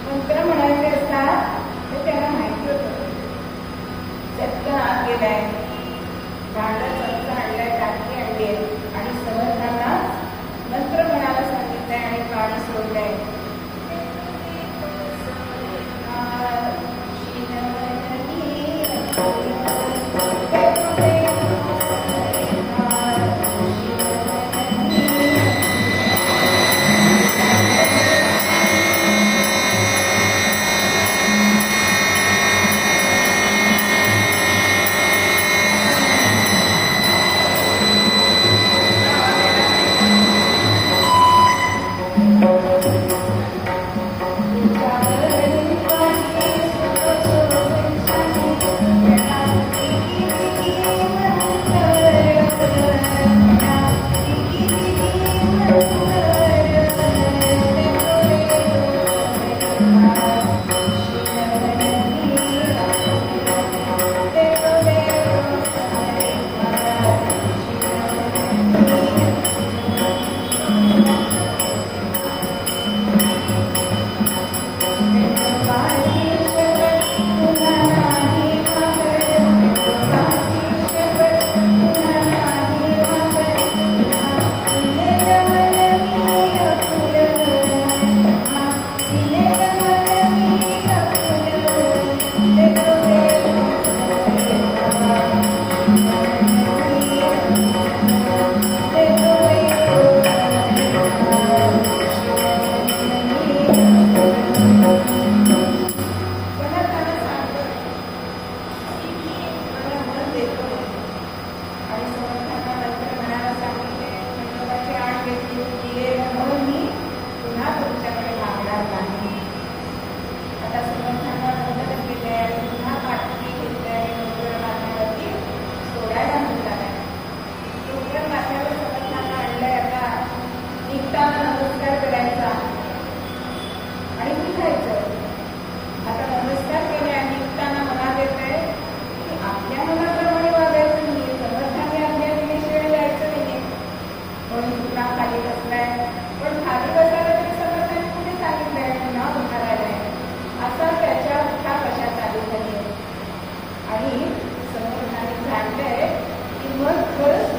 मंत्र म्हणायचे असतात ते त्यांना माहिती होतं. चटकन आत गेलाय, भांडं चटकन आणलंय, टाकी आणली आणि समर्थांना मंत्र म्हणायला सांगितलंय आणि पाणी सोडलंय. आणि समोर झाडलंय की मग खरंच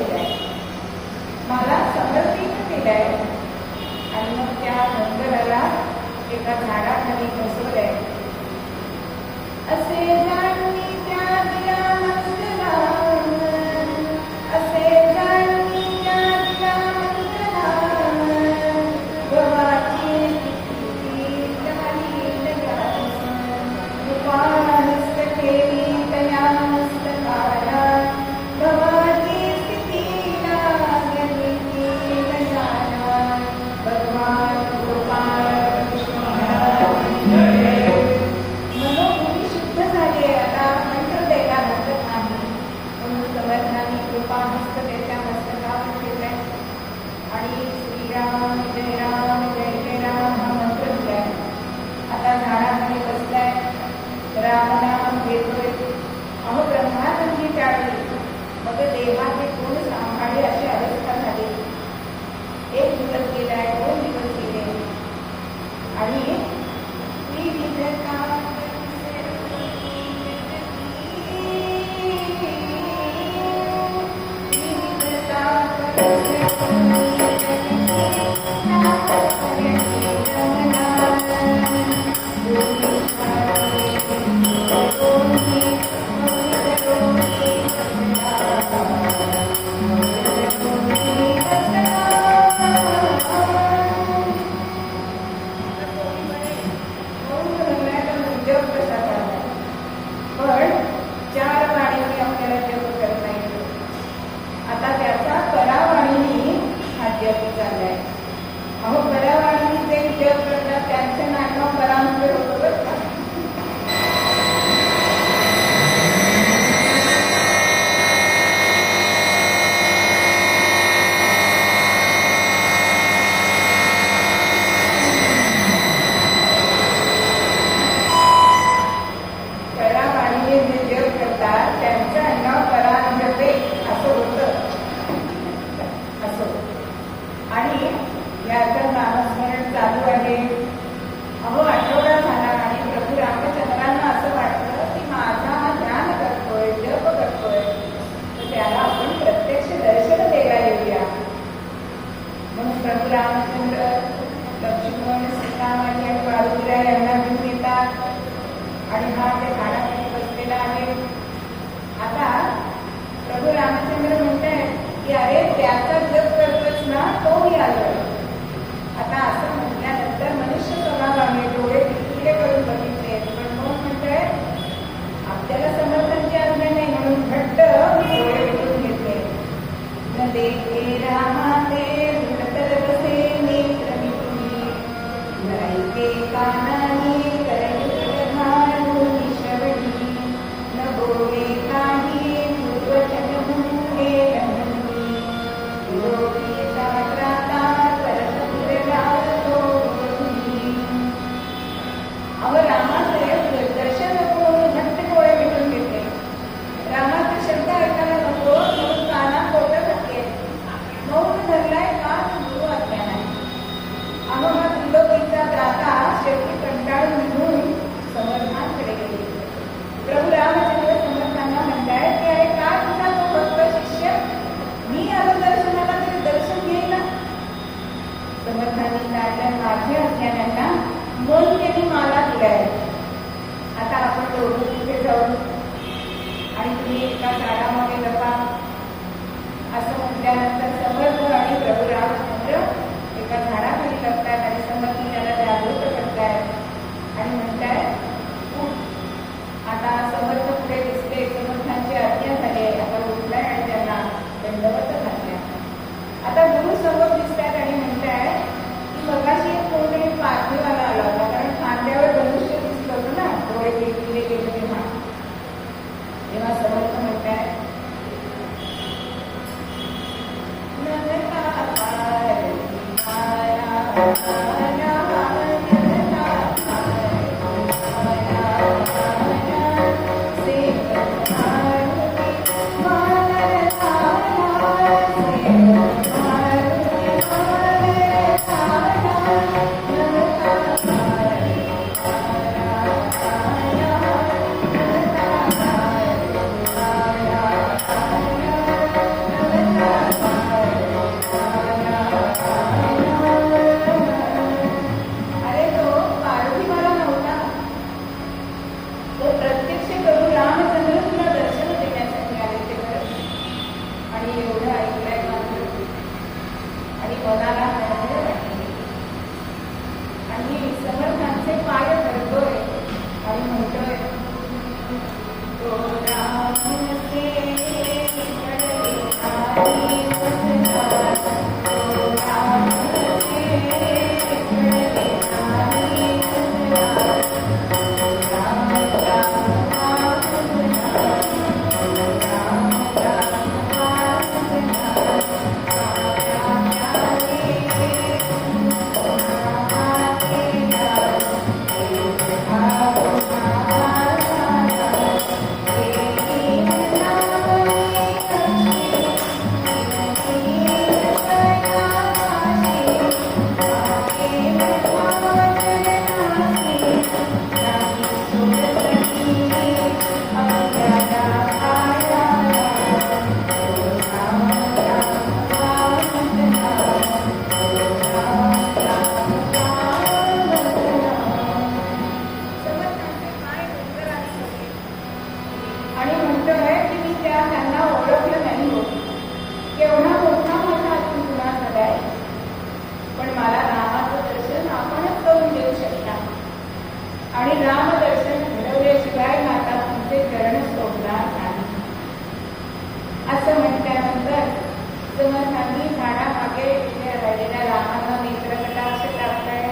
समर्थांनी झाडामागे उभ्या राहिलेल्या रामानं नेत्रकटाक्ष टाकताय,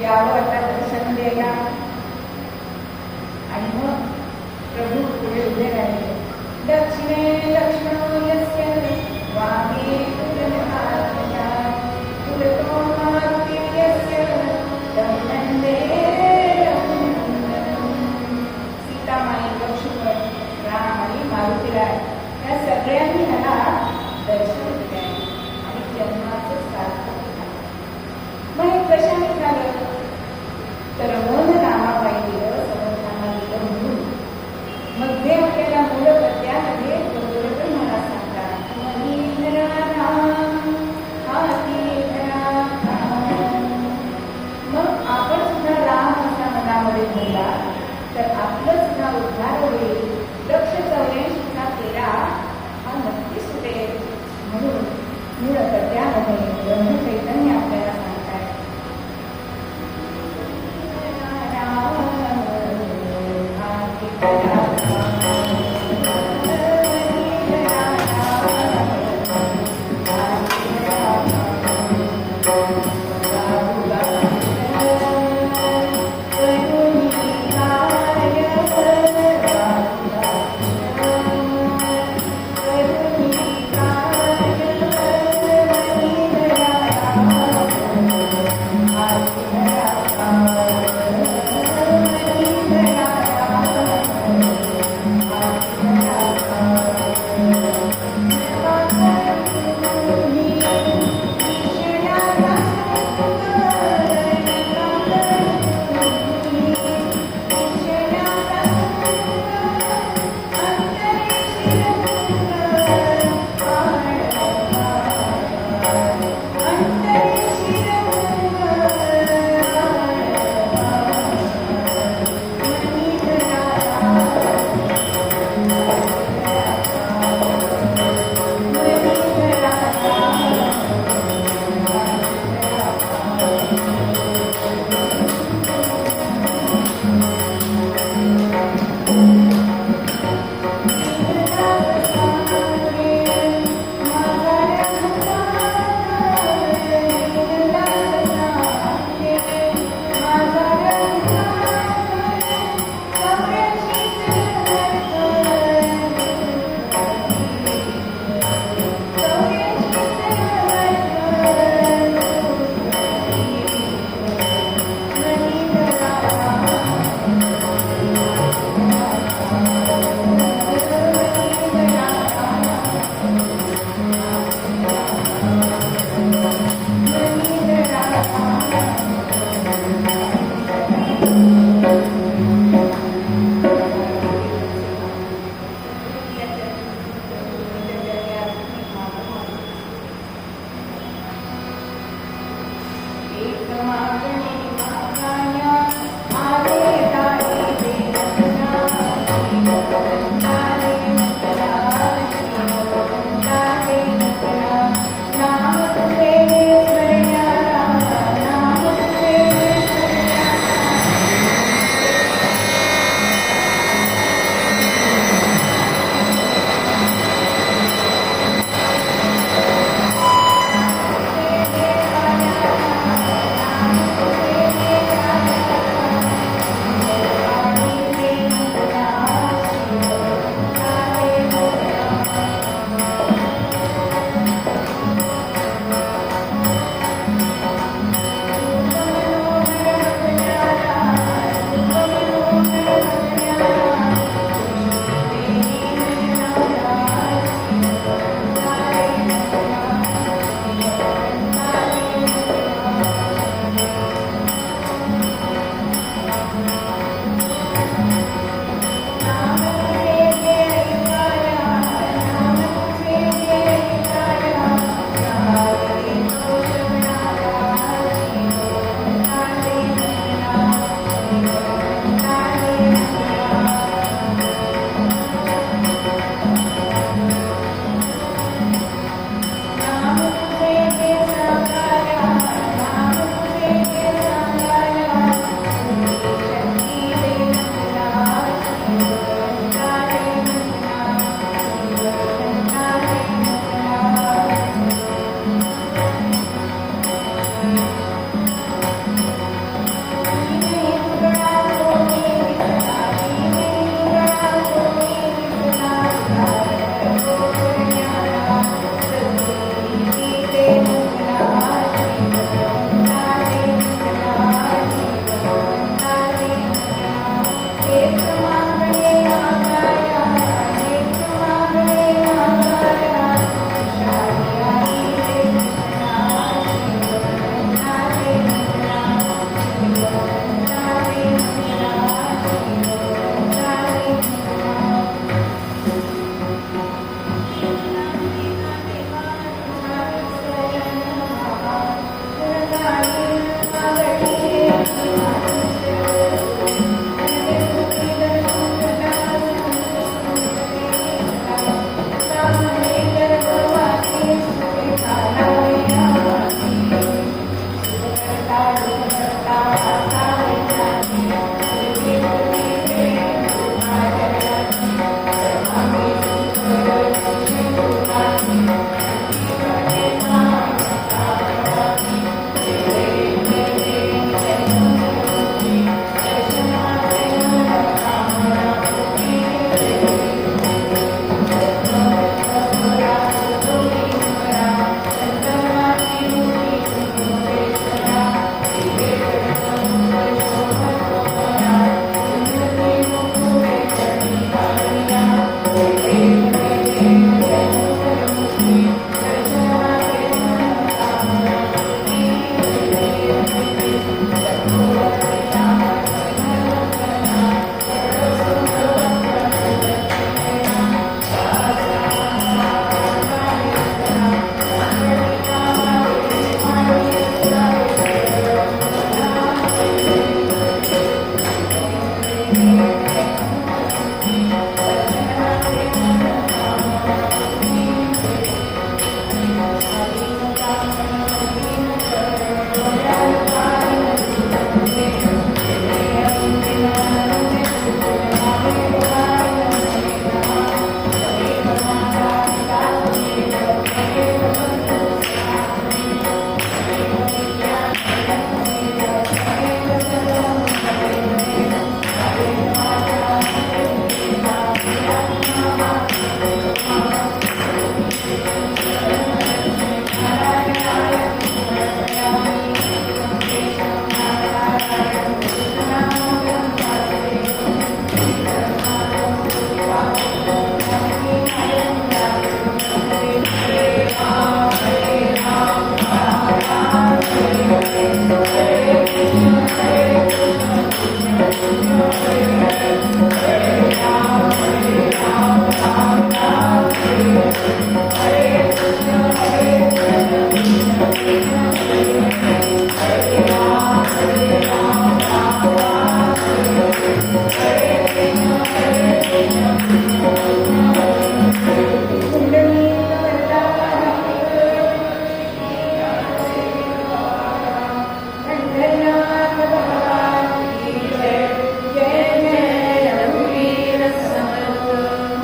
यावं आता दर्शन द्यायला. आणि मग प्रभू पुढे उभे राहिले. दक्षिणे लक्ष्मणो यस्य वामे तुलनात्मजा तुलतो मारुतिर्यस्य तं वन्दे रघुनन्दनं. सीतामाई, लक्ष्मण, राम आणि मारुतीराय या सगळ्यांनी ह्याला दर्शन दिले आणि जन्माचं सार्थक झालं. मग हे कशाने झालं तर मन रामाबाई दिलं, समर्थांना दिलं म्हणून. मग जे आपल्याला मूळ पद्यामध्ये बरोबर मला सांगतात, मग आपण सुद्धा राम असा मनामध्ये म्हणला तर आपलं सुद्धा उद्धार होईल. लक्ष 84 हा नक्की सुटेल. म्हणून मूळ पद्य